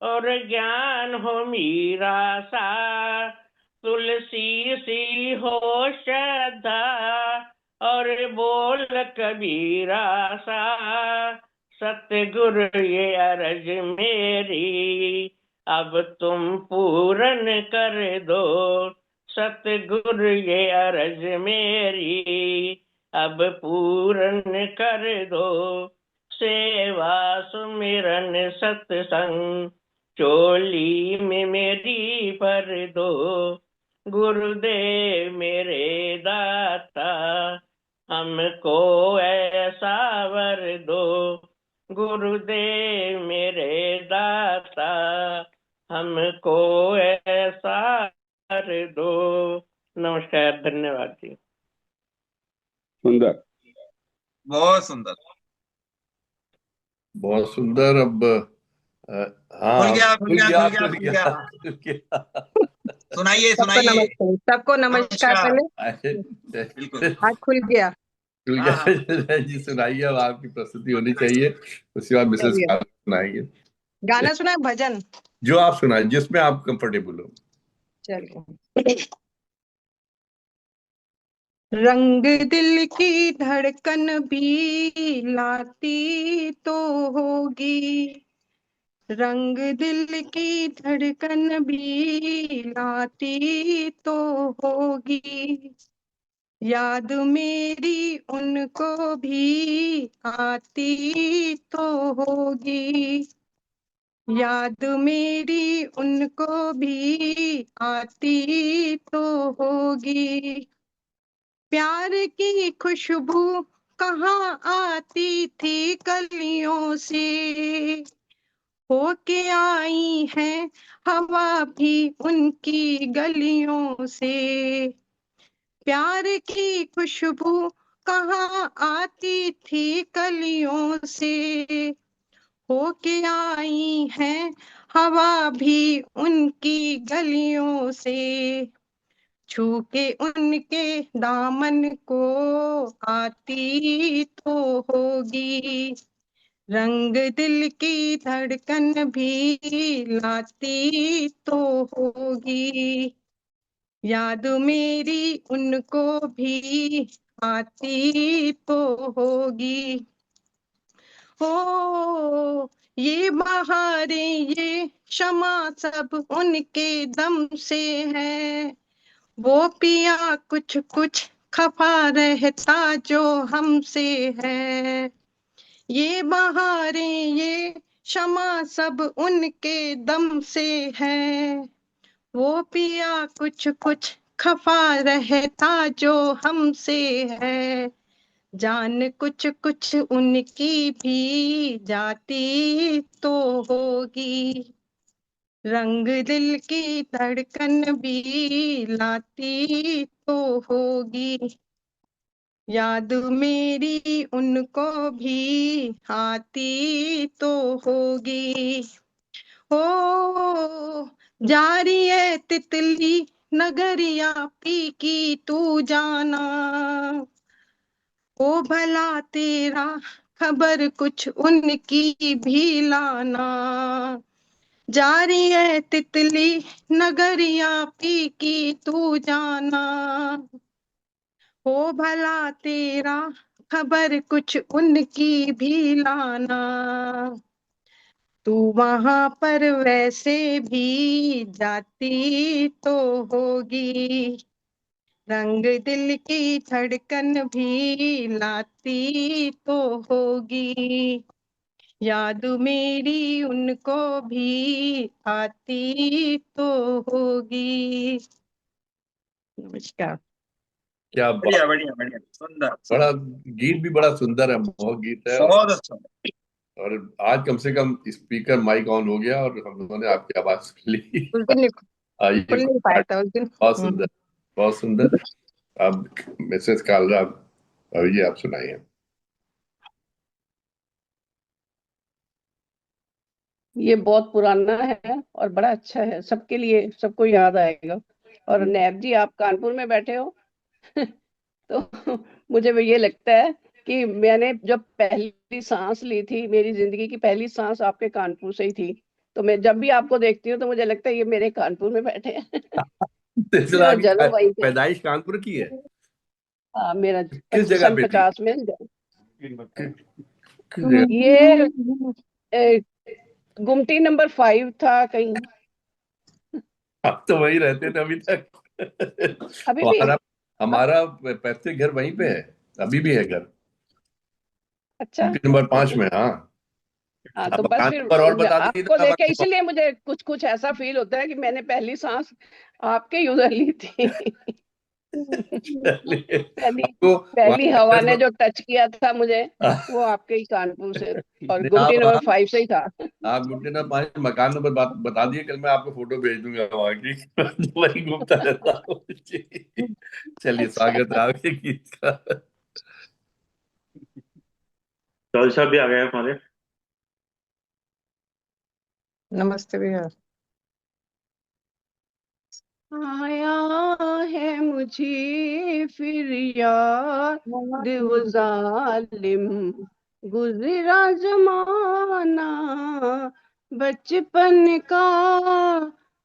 और ज्ञान हो मीरा सा। तुलसी सी हो श्रद्धा और बोल कबीरा सा। सतगुरु ये अर्ज मेरी अब तुम पूरन कर दो। सतगुरु ये अर्ज मेरी अब पूरन कर दो। सेवा सुमिरन सत्संग चोली में मेरी भर दो गुरुदेव मेरे दाता। हमको ऐसा वर दो गुरुदेव मेरे दाता। हमको ऐसा वर दो। नमस्कार, धन्यवाद जी। सुंदर, बहुत सुंदर, बहुत सुंदर। अब हाँ, खुल गया खुल गया खुल गया खुल खुल गया, गया। खुल गया। सुनाइए सबको सुनाइए। नमस्कार, सबको नमस्कार नमस्कार। पहले। बिल्कुल। आज खुल गया। खुल हाँ, हाँ। गया जी। सुनाइए, अब आपकी प्रस्तुति होनी चाहिए, उसके बाद मिसेस चलिए, खान सुनाएंगे। गाना सुना भजन। जो आप सुनाए, जिसमें आप कंफर्टेबल हो। चलिए। रंग दिल की धड़कन भी लाती तो होगी, रंग दिल की धड़कन भी लाती तो होगी। याद मेरी उनको भी आती तो होगी, याद मेरी उनको भी आती तो होगी। प्यार की खुशबू कहाँ आती थी कलियों से, होके आई है हवा भी उनकी गलियों से। प्यार की खुशबू कहाँ आती थी कलियों से, होके आई है हवा भी उनकी गलियों से। छू के उनके दामन को आती तो होगी, रंग दिल की धड़कन भी लाती तो होगी। याद मेरी उनको भी आती तो होगी। हो ये बहारें ये क्षमा सब उनके दम से है, वो पिया कुछ कुछ खफा रहता जो हमसे है। ये बहारें ये क्षमा सब उनके दम से है, वो पिया कुछ कुछ खफा रहता जो हमसे है। जान कुछ कुछ उनकी भी जाती तो होगी, रंग दिल की धड़कन भी लाती तो होगी। याद मेरी उनको भी आती तो होगी। हो जारी है तितली नगरिया पी की तू जाना, ओ भला तेरा खबर कुछ उनकी भी लाना। जारी है तितली नगरिया पी की तू जाना, ओ भला तेरा खबर कुछ उनकी भी लाना। तू वहां पर वैसे भी जाती तो होगी, रंग दिल की धड़कन भी लाती तो होगी। याद मेरी उनको भी आती तो होगी। नमस्कार। क्या बढ़िया बात, बढ़िया बढ़िया, सुंदर बड़ा सुंदर, गीत भी बड़ा सुंदर है, मोह गीत है। बहुत अच्छा। और आज कम से कम स्पीकर माइक ऑन हो गया और हम लोगों ने आपकी आवाज सुन ली। उस दिन आइए, खुल नहीं पाया था उस दिन। बहुत सुंदर, बहुत सुंदर। अब मिसेस कालरा, अभी आप सुनाइए। ये बहुत पुराना है और बड़ा अच्छा है, सबके लिए, सबको याद आएगा। और नैब जी आप कानपुर में बैठे हो तो मुझे भी ये लगता है कि मैंने जब पहली सांस ली थी, मेरी जिंदगी की पहली सांस आपके कानपुर से ही थी। तो मैं जब भी आपको देखती हूँ तो मुझे लगता है ये मेरे कानपुर में बैठे हैं दरअसल मेरा आपकी जन्म वहीं पे। पैदाइश कानपुर की है? हाँ, मेरा किस जगह सन पे थी? 50 में किस जगह? ये गुमटी नंबर 5 था कहीं। आप तो वहीं रहते थे अभी तक। अभी भी हमारा हमारा पैतृक घर वहीं पे है, अभी भी है घर, अच्छा। नंबर 5 में। हाँ, हाँ तो आप बस मकान फिर नंबर और बता दीजिए आपको ना, अब लेके आपको इसीलिए मुझे कुछ कुछ ऐसा फील होता है कि मैंने पहली सांस आपके ही उधर ली थी चलिए, पहली आपको वहाँ पहली हवा ने एड्रेस जो टच किया था मुझे वो आपके ही कानपुर से, और नहीं, गुमटी नंबर 5 से ही था। आप गुमटी नंबर 5 मकान नंबर बता दिए, कल मैं आपको फोटो भेज दूंगा वहाँ की। वही घूमता रहता हूँ जी। चलिए, अच्छा, स्वागत है आपके गीत का। चौधरी साहब भी आ गए हैं हमारे। नमस्ते भैया। आया है मुझे फिर याद वो जालिम गुजरा जमाना, बचपन का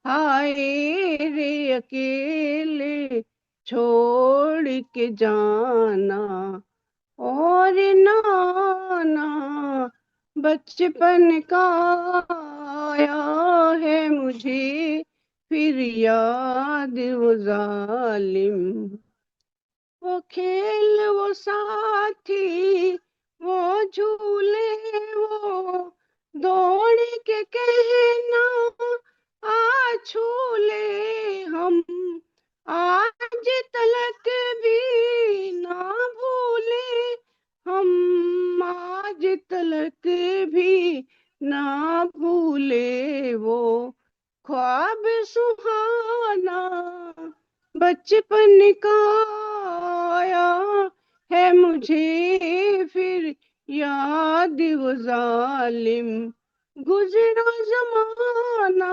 हाय रे अकेले छोड़ के जाना, और नाना बचपन का आया है मुझे फिर याद वो जालिम, वो खेल वो साथी वो झूले वो दौड़ के कहना आ झूले हम आज तलक भी ना भूले, बचपन का आया है मुझे फिर याद वो जालिम गुजरा जमाना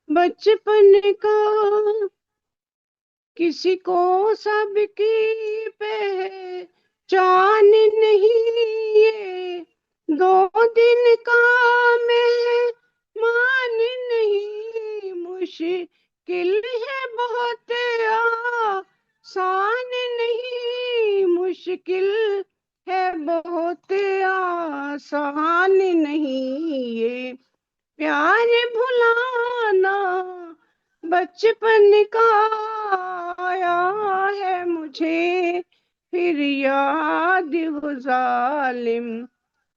बचपन का। किसी को सबकी पहचान नहीं, ये 2 दिन का मेहमान नहीं। मुश्किल है बहुत आसान नहीं, मुश्किल है बहुत आसान नहीं। ये प्यार भुलाना बचपन का आया है मुझे फिर याद वो जालिम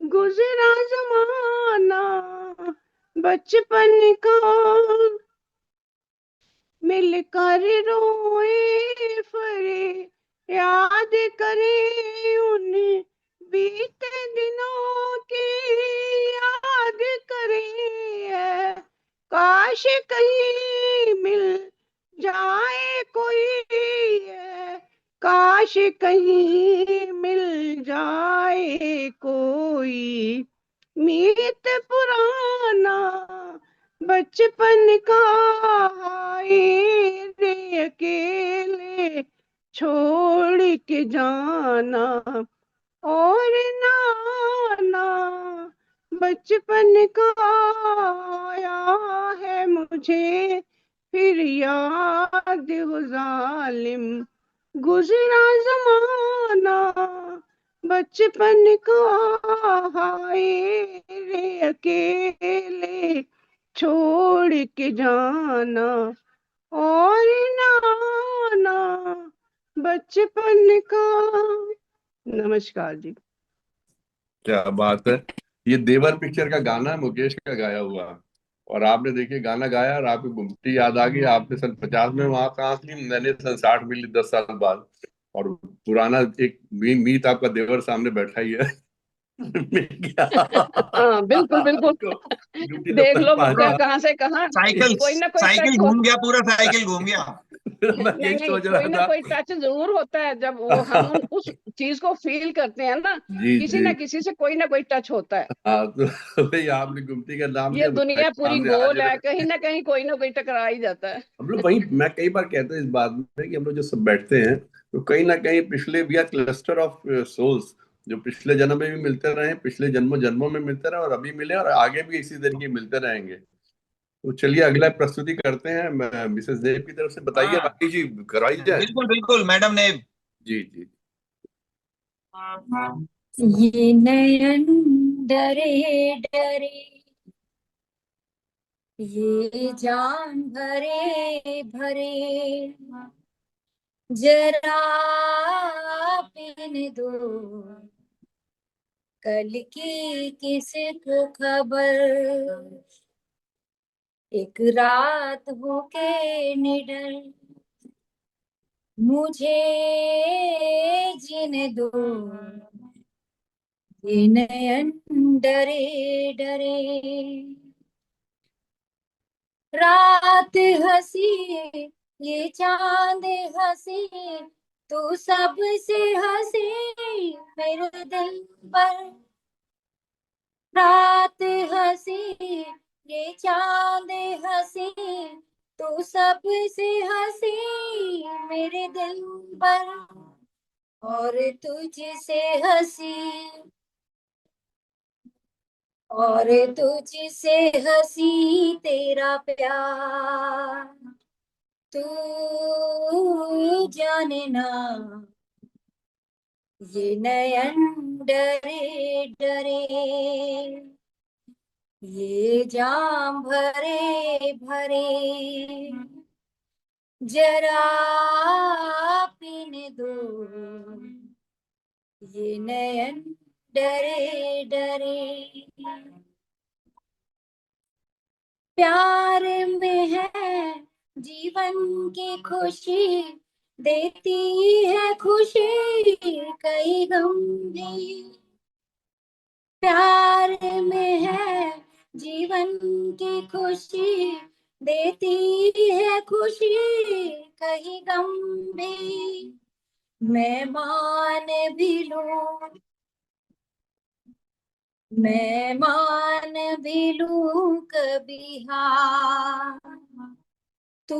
गुजरा जमाना बचपन का। मिलकर रोए फरे याद करे उन बीते दिनों की याद करे। है काश कहीं मिल जाए कोई है, काश कहीं मिल जाए कोई मीत पुराना बचपन का। हाय रे अकेले छोड़ के जाना और नाना बचपन का आया है मुझे फिर याद वो जालिम गुजरा जमाना बचपन का। हाय रे अकेले छोड़ के जाना और नाना बचपन का। नमस्कार जी। क्या बात है। ये देवर पिक्चर का गाना है, मुकेश का गाया हुआ। और आपने देखिए गाना गाया और आपको गुमटी याद आ गई। आपने सन 50 में वहां सांस ली, मैंने सन 60 में ली 10 साल बाद। और पुराना एक मीत आपका देवर सामने बैठा ही है। हाँ बिल्कुल बिल्कुल। ड्यूटी देख तब लो तक बच्चा पहुंचा। कहाँ से कहाँ साइकिल कोई ना कोई साइकिल टच घूम गया, पूरा साइकिल घूम गया। मैं नहीं यही नहीं सोच कोई रहा ना था। कोई टच जरूर होता है जब वो हम उस चीज को फील करते हैं ना। जी किसी जी। ना किसी से कोई ना कोई टच होता है। हाँ तो भाई आपने गुमटी का नाम ये लिया, मैं दुनिया पूरी सामने गोल हाजिर है, है। कहीं ना कहीं कोई ना कोई टकरा ही जाता है। हम लोग वही, मैं कई बार कहते हैं इस बात में कि हम लोग जो सब बैठते हैं तो कहीं ना कहीं पिछले भी क्लस्टर ऑफ सोल्स, जो पिछले जन्म में भी मिलते रहे, पिछले जन्मों जन्मों में मिलते रहे और अभी मिले और आगे भी इसी तरीके मिलते रहेंगे। तो चलिए अगला प्रस्तुति करते हैं मिसेस देव की तरफ से। बताइए हाँ राखी जी, करवाई जाए। बिल्कुल बिल्कुल मैडम ने। जी जी। ये नयन डरे डरे, ये जान भरे भरे, जरा पीने दो कल की किसको खबर। एक रात होके निडर मुझे जीने दो, ये नयन डरे डरे। रात हंसी ये चांद हंसी, तू सबसे हंसी मेरे दिल पर। रात हंसी ये चांद हंसी, तू सबसे हंसी मेरे दिल पर। और तुझसे हंसी, और तुझसे हंसी तेरा प्यार। तू जाने ना ये नयन डरे डरे, ये जाम भरे भरे, जरा पीने दो ये नयन डरे डरे। प्यार में है जीवन की खुशी, देती है खुशी कई गम भी। प्यार में है जीवन की खुशी, देती है खुशी कहीं गम भी मैं मान भी लूं, मैं मान भी लूं कभी हार, तू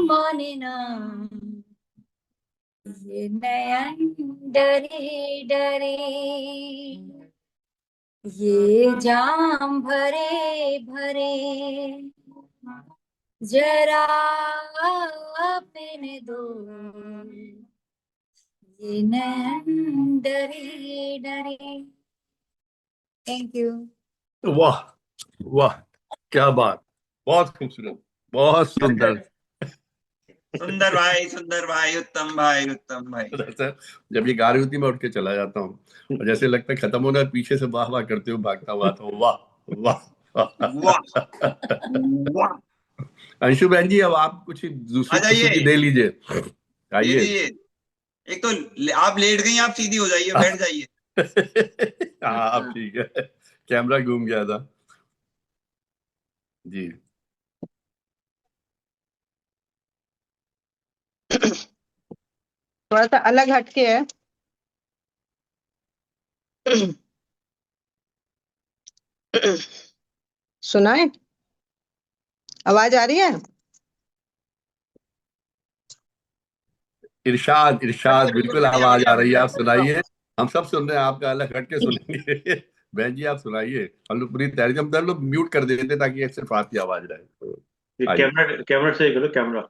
माने ना ये नयन डरे डरे, ये जाम भरे भरे जरा पीने दो ये नयन डरे डरे। Thank you. वाह वाह, क्या बात, बहुत खूबसूरत, बहुत सुंदर। सुंदर भाई, सुंदर भाई, उत्तम भाई, उत्तम भाई। ऐसा जब ये गा रही होती मैं उठ के चला जाता हूँ, और जैसे लगता है खत्म होना है, पीछे से वाह वाह करते हुए भागता हुआ, तो वाह वाह। वाह वाह। अंशु बहन जी, अब आप कुछ दूसरी आ जाइए, प्रस्तुति दे लीजिए, दे आइए। दीजिए। एक तो आप लेट गई, आप सीधी हो जाइए, बैठ जाइए। हाँ अब ठीक है, कैमरा घूम गया था जी। थोड़ा सा अलग हटके है। सुनाए, आवाज आ रही है? इरशाद इरशाद, बिल्कुल आवाज आ रही है, आप सुनाइए। हम सब सुन रहे हैं, आपका अलग हट के सुनेंगे। बहन जी आप सुनाइए, हम लोग पूरी तैयारी, हम लोग म्यूट कर देते हैं ताकि सिर्फ आपकी आवाज रहे, तो आइए। कैमरा कैमरा सही करो, कैमरा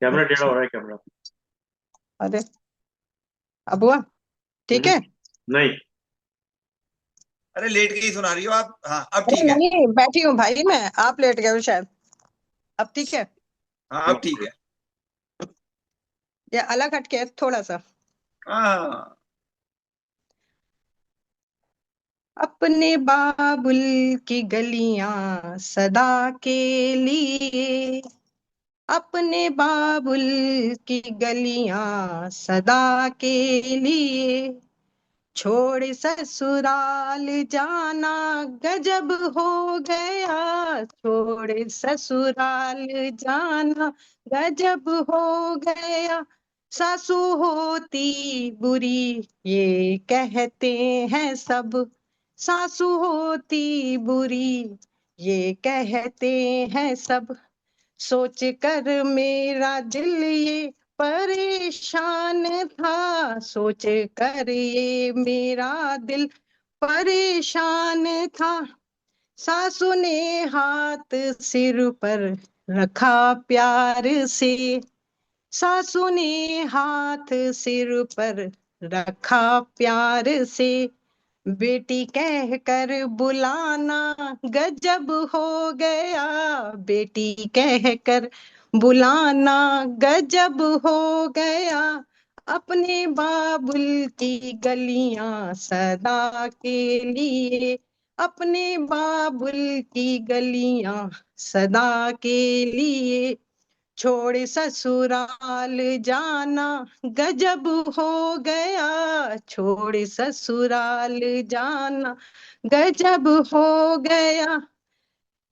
कैमरा टेढ़ा हो रहा है कैमरा। अरे अब हुआ ठीक है? नहीं, अरे लेट के ही सुना रही हो आप। हाँ अब अरे ठीक है। नहीं, बैठी हूँ भाई मैं, आप लेट गए हो शायद। अब ठीक है? हाँ अब ठीक है। ये अलग हटके है थोड़ा सा। हाँ अपने बाबुल की गलियां सदा के लिए, अपने बाबुल की गलियां सदा के लिए, छोड़ ससुराल जाना गजब हो गया, छोड़ ससुराल जाना गजब हो गया, सासू होती बुरी ये कहते हैं सब, सासू होती बुरी ये कहते हैं सब, सोच कर मेरा दिल ये परेशान था, सोच कर ये मेरा दिल परेशान था, सासू ने हाथ सिर पर रखा प्यार से, सासू ने हाथ सिर पर रखा प्यार से, बेटी कह कर बुलाना गजब हो गया, बेटी कह कर बुलाना गजब हो गया, अपने बाबुल की गलियां सदा के लिए, अपने बाबुल की गलियां सदा के लिए, छोड़ ससुराल जाना गजब हो गया, छोड़ ससुराल जाना गजब हो गया,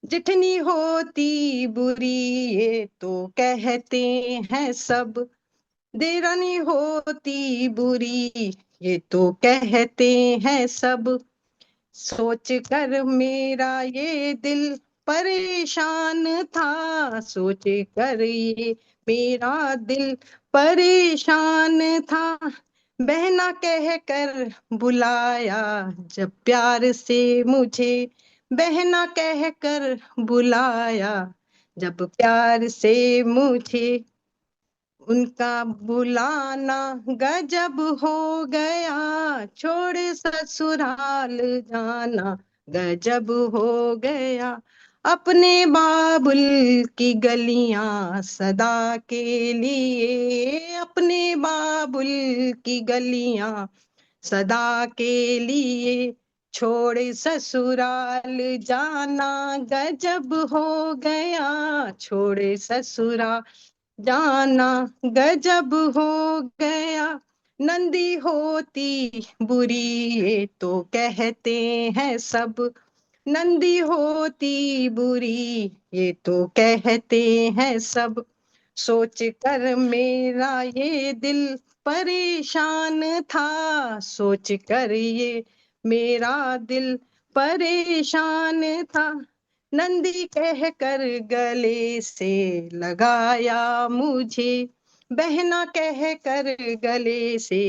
जितनी होती बुरी ये तो कहते हैं सब, देरानी होती बुरी ये तो कहते हैं सब, सोच कर मेरा ये दिल परेशान था, सोच कर ये मेरा दिल परेशान था, बहना कह कर बुलाया जब प्यार से मुझे, बहना कह कर बुलाया जब प्यार से मुझे, उनका बुलाना गजब हो गया, छोड़ ससुराल जाना गजब हो गया, अपने बाबुल की गलियां सदा के लिए, अपने बाबुल की गलियां सदा के लिए, छोड़ ससुराल जाना गजब हो गया, छोड़ ससुराल जाना गजब हो गया, नंदी होती बुरी ये तो कहते हैं सब, नंदी होती बुरी ये तो कहते हैं सब, सोच कर मेरा ये दिल परेशान था, सोच कर ये मेरा दिल परेशान था। नंदी कह कर गले से लगाया मुझे, बहना कह कर गले से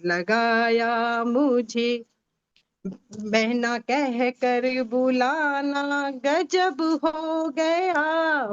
लगाया मुझे, बहना कह कर बुलाना गजब हो गया,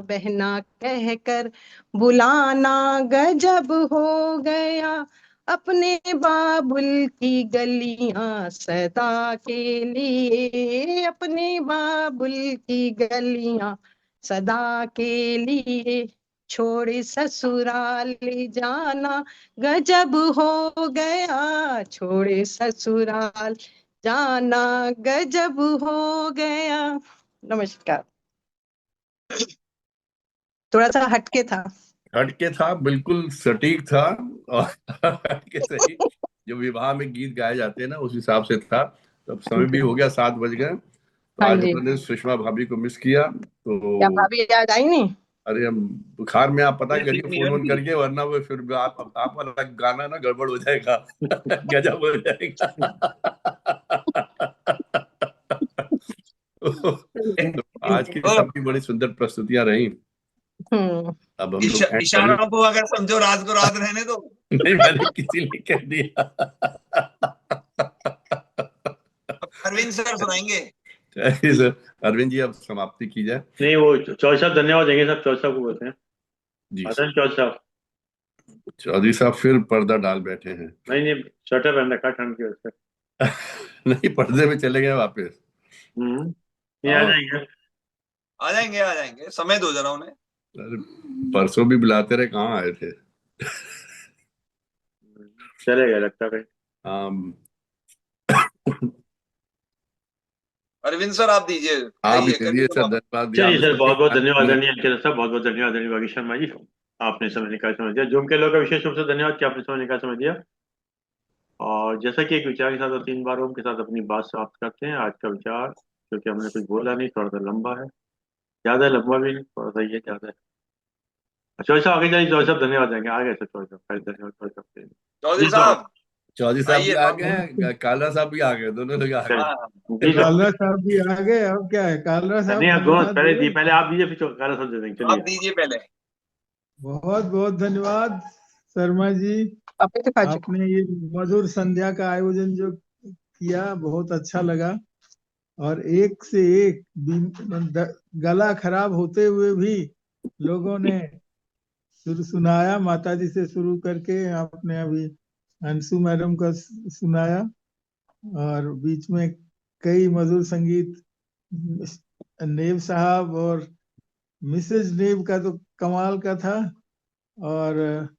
बहना कह कर बुलाना गजब हो गया। अपने बाबुल की गलियां सदा के लिए, अपने बाबुल की गलियां सदा के लिए, छोड़ ससुराल जाना गजब हो गया, छोड़ ससुराल जाना गजब हो गया। नमस्कार। थोड़ा सा हटके था। हटके था, बिल्कुल सटीक था, और हटके सही जो विवाह में गीत गाए जाते हैं ना उस हिसाब से था। तब समय भी हो गया, 7 बज गए, तो हाँ आज जी। हमने सुषमा भाभी को मिस किया। क्या तो भाभी आज आई नहीं? अरे हम बुखार में, आप पता नहीं, करिए ठीक नहीं फोन हो वोन करके, वरना वो फिर आप वाला गाना ना गड़बड़ हो जाएगा। गजब हो जाएगा। तो आज की सबकी बड़ी सुंदर प्रस्तुतियां रही। अब हम लोग end इशारों को अगर समझो रात को रात रहने दो। नहीं, मैंने किसी ने कह दिया। अरविंद सर सुनाएंगे। सर अरविंद जी, अब समाप्ति की जाए। नहीं, वो चौधरी साहब धन्यवाद देंगे, सब चौधरी साहब को बोलते हैं। जी आदरण चौधरी साहब। चौधरी साहब फिर पर्दा डाल बैठे हैं। नहीं नहीं, स्वेटर पहन रखा ठंड की वजह से। नहीं, पर्दे में चले गए वापस। नहीं, आ जाएंगे। आ जाएंगे, समय दो जरा उन्हें। अरे परसों भी बुलाते रहे, कहाँ आए थे। चले गए लगता है। अरविंद सर आप दीजिए। आप दीजिए सर, धन्यवाद। चलिए सर, बहुत बहुत धन्यवाद आदरणीय साहब, बहुत बहुत धन्यवाद आदरणीय वागी शर्मा जी, आपने समय निकाल समझ दिया। जूम के लोगों का विशेष रूप से धन्यवाद कि आपने समय निकाल समझ दिया। और जैसा कि एक विचार के साथ और 3 बार ओम के साथ अपनी बात समाप्त करते हैं। आज का विचार, क्योंकि हमने कुछ बोला नहीं, थोड़ा सा लंबा है, ज्यादा लंबा भी नहीं, थोड़ा सा ये ज्यादा है। चौधरी साहब आगे जाइए। चौधरी साहब धन्यवाद देंगे। आ गए सर चौधरी साहब, धन्यवाद चौधरी साहब। चौधरी साहब भी आइए, आ गए, कालरा साहब भी आ गए, दोनों लोग आ गए। कालरा साहब भी आ गए। अब क्या है, कालरा साहब नहीं, धन्यवाद पहले आप दीजिए, फिर कालरा साहब दे देंगे। चलिए, आप दीजिए पहले। बहुत बहुत धन्यवाद शर्मा जी, आपने ये मधुर संध्या का आयोजन जो किया बहुत अच्छा लगा। और एक से एक गला खराब होते हुए भी लोगों ने सुनाया। माता जी से शुरू करके आपने अभी अंशु मैडम का सुनाया, और बीच में कई मधुर संगीत नेब साहब और मिसेज नेब का तो कमाल का था, और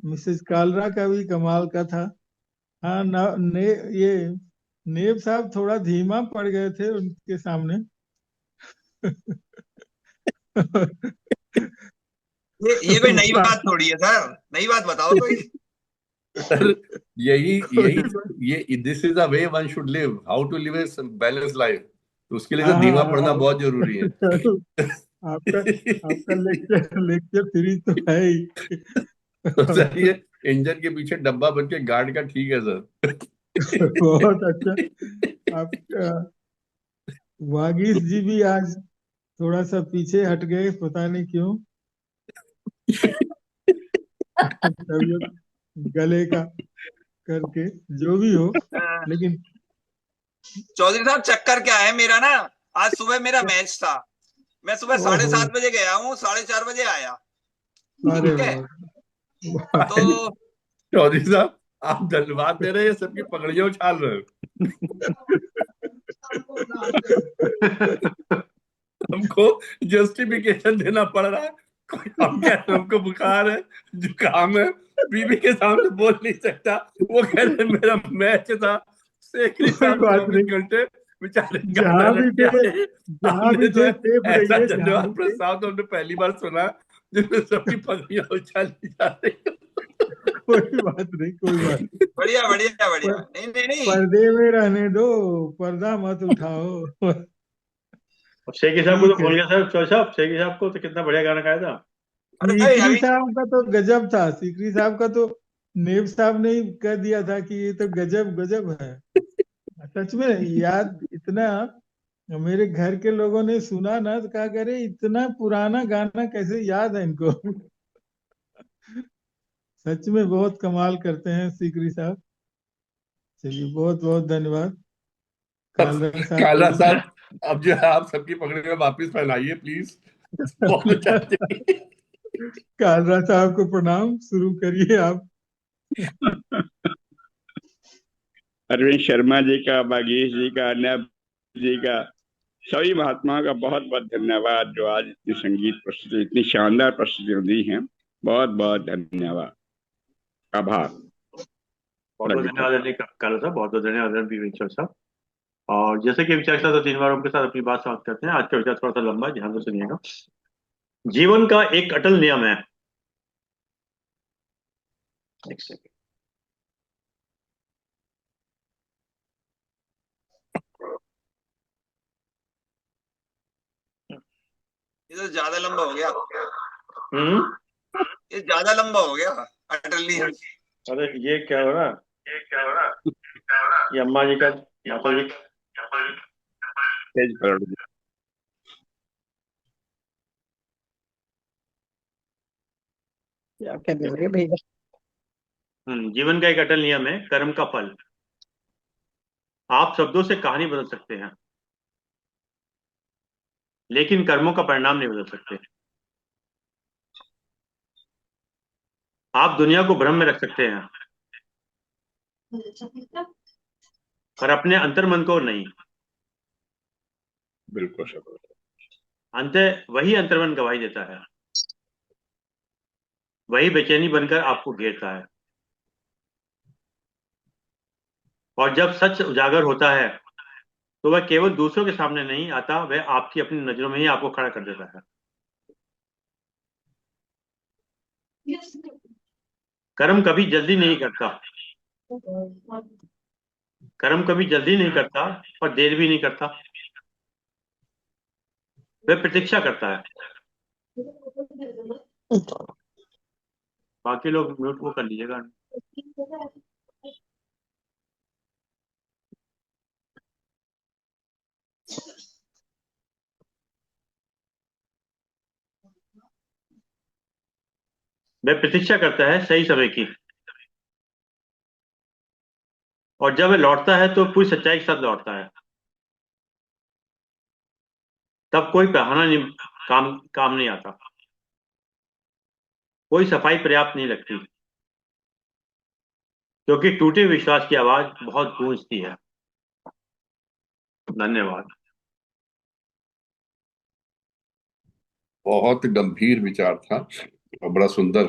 मिसेज कालरा का भी कमाल का था। हाँ ये नेब साहब थोड़ा धीमा पड़ गए थे उनके सामने। ये कोई नई बात थोड़ी है सर, नई बात बताओ कोई। सर ये this is the way one should live, how to live a balance life. तो उसके लिए तो धीमा पड़ना बहुत जरूरी है। आपका लेक्चर 3 तो है ही। तो सर ये इंजन के पीछे डब्बा बन के गार्ड का ठीक है सर। बहुत अच्छा। आपका वागीश जी भी आज थोड़ा सा पीछे हट गए, पता नहीं क्यों। तबीयत गले का करके, जो भी हो, लेकिन चौधरी साहब चक्कर क्या है मेरा ना, आज सुबह मेरा मैच था। मैं सुबह 7:30 बजे गया हूँ, 4:30 बजे आया। अरे तो चौधरी साहब आप धन्यवाद दे रहे हैं, सबकी पकड़ियां उछाल रहे हैं। हमको जस्टिफिकेशन देना पड़ रहा है। हम कह रहे हमको बुखार है, जुकाम है, बीबी के सामने बोल नहीं सकता। वो कह रहे मेरा मैच था, सेक्रेटरी साहब 24 घंटे बेचारे ऐसा धन्यवाद प्रस्ताव तो हमने पहली बार सुना जिसमें सबकी पगड़ियां उछाली जा रही। कोई बात नहीं, कोई बात नहीं। बढ़िया बढ़िया बढ़िया। नहीं पर्दे में रहने दो, पर्दा मत उठाओ। और शेखी साहब को तो ठीक है। भूल गया सर, चौधरी साहब, शेखी साहब को तो कितना बढ़िया गाना गाया था। सीकरी साहब का तो गजब था, सीकरी साहब का तो नेब साहब ने ही कह दिया था कि ये तो गजब गजब है। सच में याद इतना, मेरे घर के लोगों ने सुना ना तो कहा करे इतना पुराना गाना कैसे याद है इनको। सच में बहुत कमाल करते हैं सीकरी साहब। चलिए बहुत बहुत धन्यवाद कालरा साहब। काला साहब, अब जो है आप सबकी पकड़ में वापस पहनाइए प्लीज। बहुत चाहते हैं। कालरा साहब को प्रणाम, शुरू करिए आप। अरविंद शर्मा जी का, बागेश जी का, नैब जी का, सभी महात्माओं का बहुत बहुत धन्यवाद जो आज इतनी संगीत प्रस्तुति, इतनी शानदार प्रस्तुतियां दी हैं। बहुत बहुत धन्यवाद, आभार। बहुत बहुत धन्यवाद काला साहब, बहुत बहुत धन्यवाद विवेक साहब। और जैसे कि विचार साहब 3 बार उनके साथ अपनी बात समाप्त करते हैं। आज का विचार थोड़ा सा लंबा है, ध्यान से सुनिएगा। जीवन का एक अटल नियम है, एक सेकंड, ये तो ज्यादा लंबा हो गया, हम्म, ये ज्यादा लंबा हो गया अटल नियम। अरे ये क्या हो रहा है, ये अम्मा जी का, माता जी तेज करोड़ जी। क्या कह रहे भैया? जीवन का एक अटल नियम है, कर्म का फल। आप शब्दों से कहानी बदल सकते हैं, लेकिन कर्मों का परिणाम नहीं बदल सकते। आप दुनिया को भ्रम में रख सकते हैं, पर अपने अंतर्मन को नहीं। बिल्कुल सर। अंत वही अंतर्मन गवाही देता है, वही बेचैनी बनकर आपको घेरता है। और जब सच उजागर होता है तो वह केवल दूसरों के सामने नहीं आता, वह आपकी अपनी नजरों में ही आपको खड़ा कर देता है। कर्म कभी जल्दी नहीं करता, कर्म कभी जल्दी नहीं करता और देर भी नहीं करता, वह प्रतीक्षा करता है। बाकी लोग म्यूट वो कर लीजिएगा। वह प्रतीक्षा करता है सही समय की, और जब वह लौटता है तो पूरी सच्चाई के साथ लौटता है। तब कोई बहाना नहीं, काम नहीं आता, कोई सफाई पर्याप्त नहीं लगती, क्योंकि टूटे विश्वास की आवाज बहुत गूंजती है। धन्यवाद। बहुत गंभीर विचार था और बड़ा सुंदर,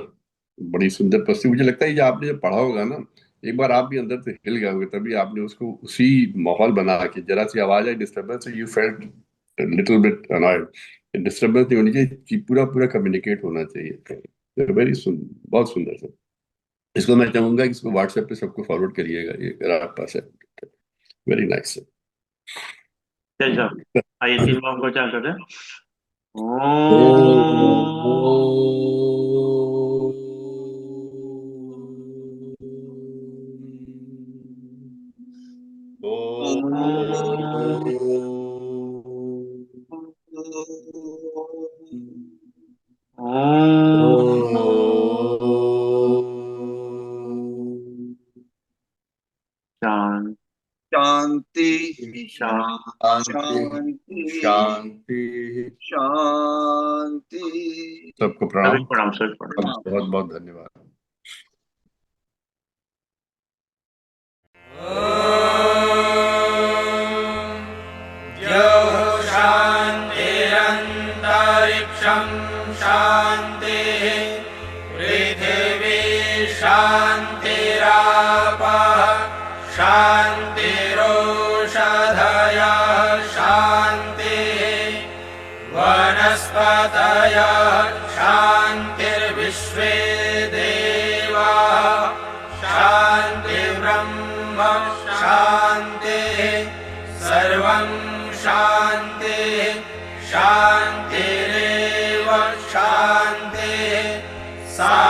बड़ी सुंदर प्रस्तुति। मुझे लगता है ये आपने जब पढ़ा होगा ना, एक बार आप भी अंदर से हिल गए होंगे, तभी आपने उसको उसी माहौल बना के, जरा सी आवाज आई disturbance, you felt little bit annoyed. Disturbance नहीं होनी चाहिए कि पूरा पूरा कम्युनिकेट होना चाहिए। बहुत सुंदर सर। इसको मैं चाहूंगा कि इसको व्हाट्सएप पे सबको फॉरवर्ड करिएगा, ये अगर आपके पास है। Very nice sir. चलिए साहब, आइए 3 बार को क्या करते हैं। शांति शांति शांति शांति। सबको प्रणाम। प्रणाम सर, प्रणाम। बहुत बहुत धन्यवाद। शान्तिरन्तरिक्षं शान्तिः पृथिवी शान्तिरापः शान्तिरोषधयः शान्तिः वनस्पतयः शान्तिर्विश्वे देवाः सा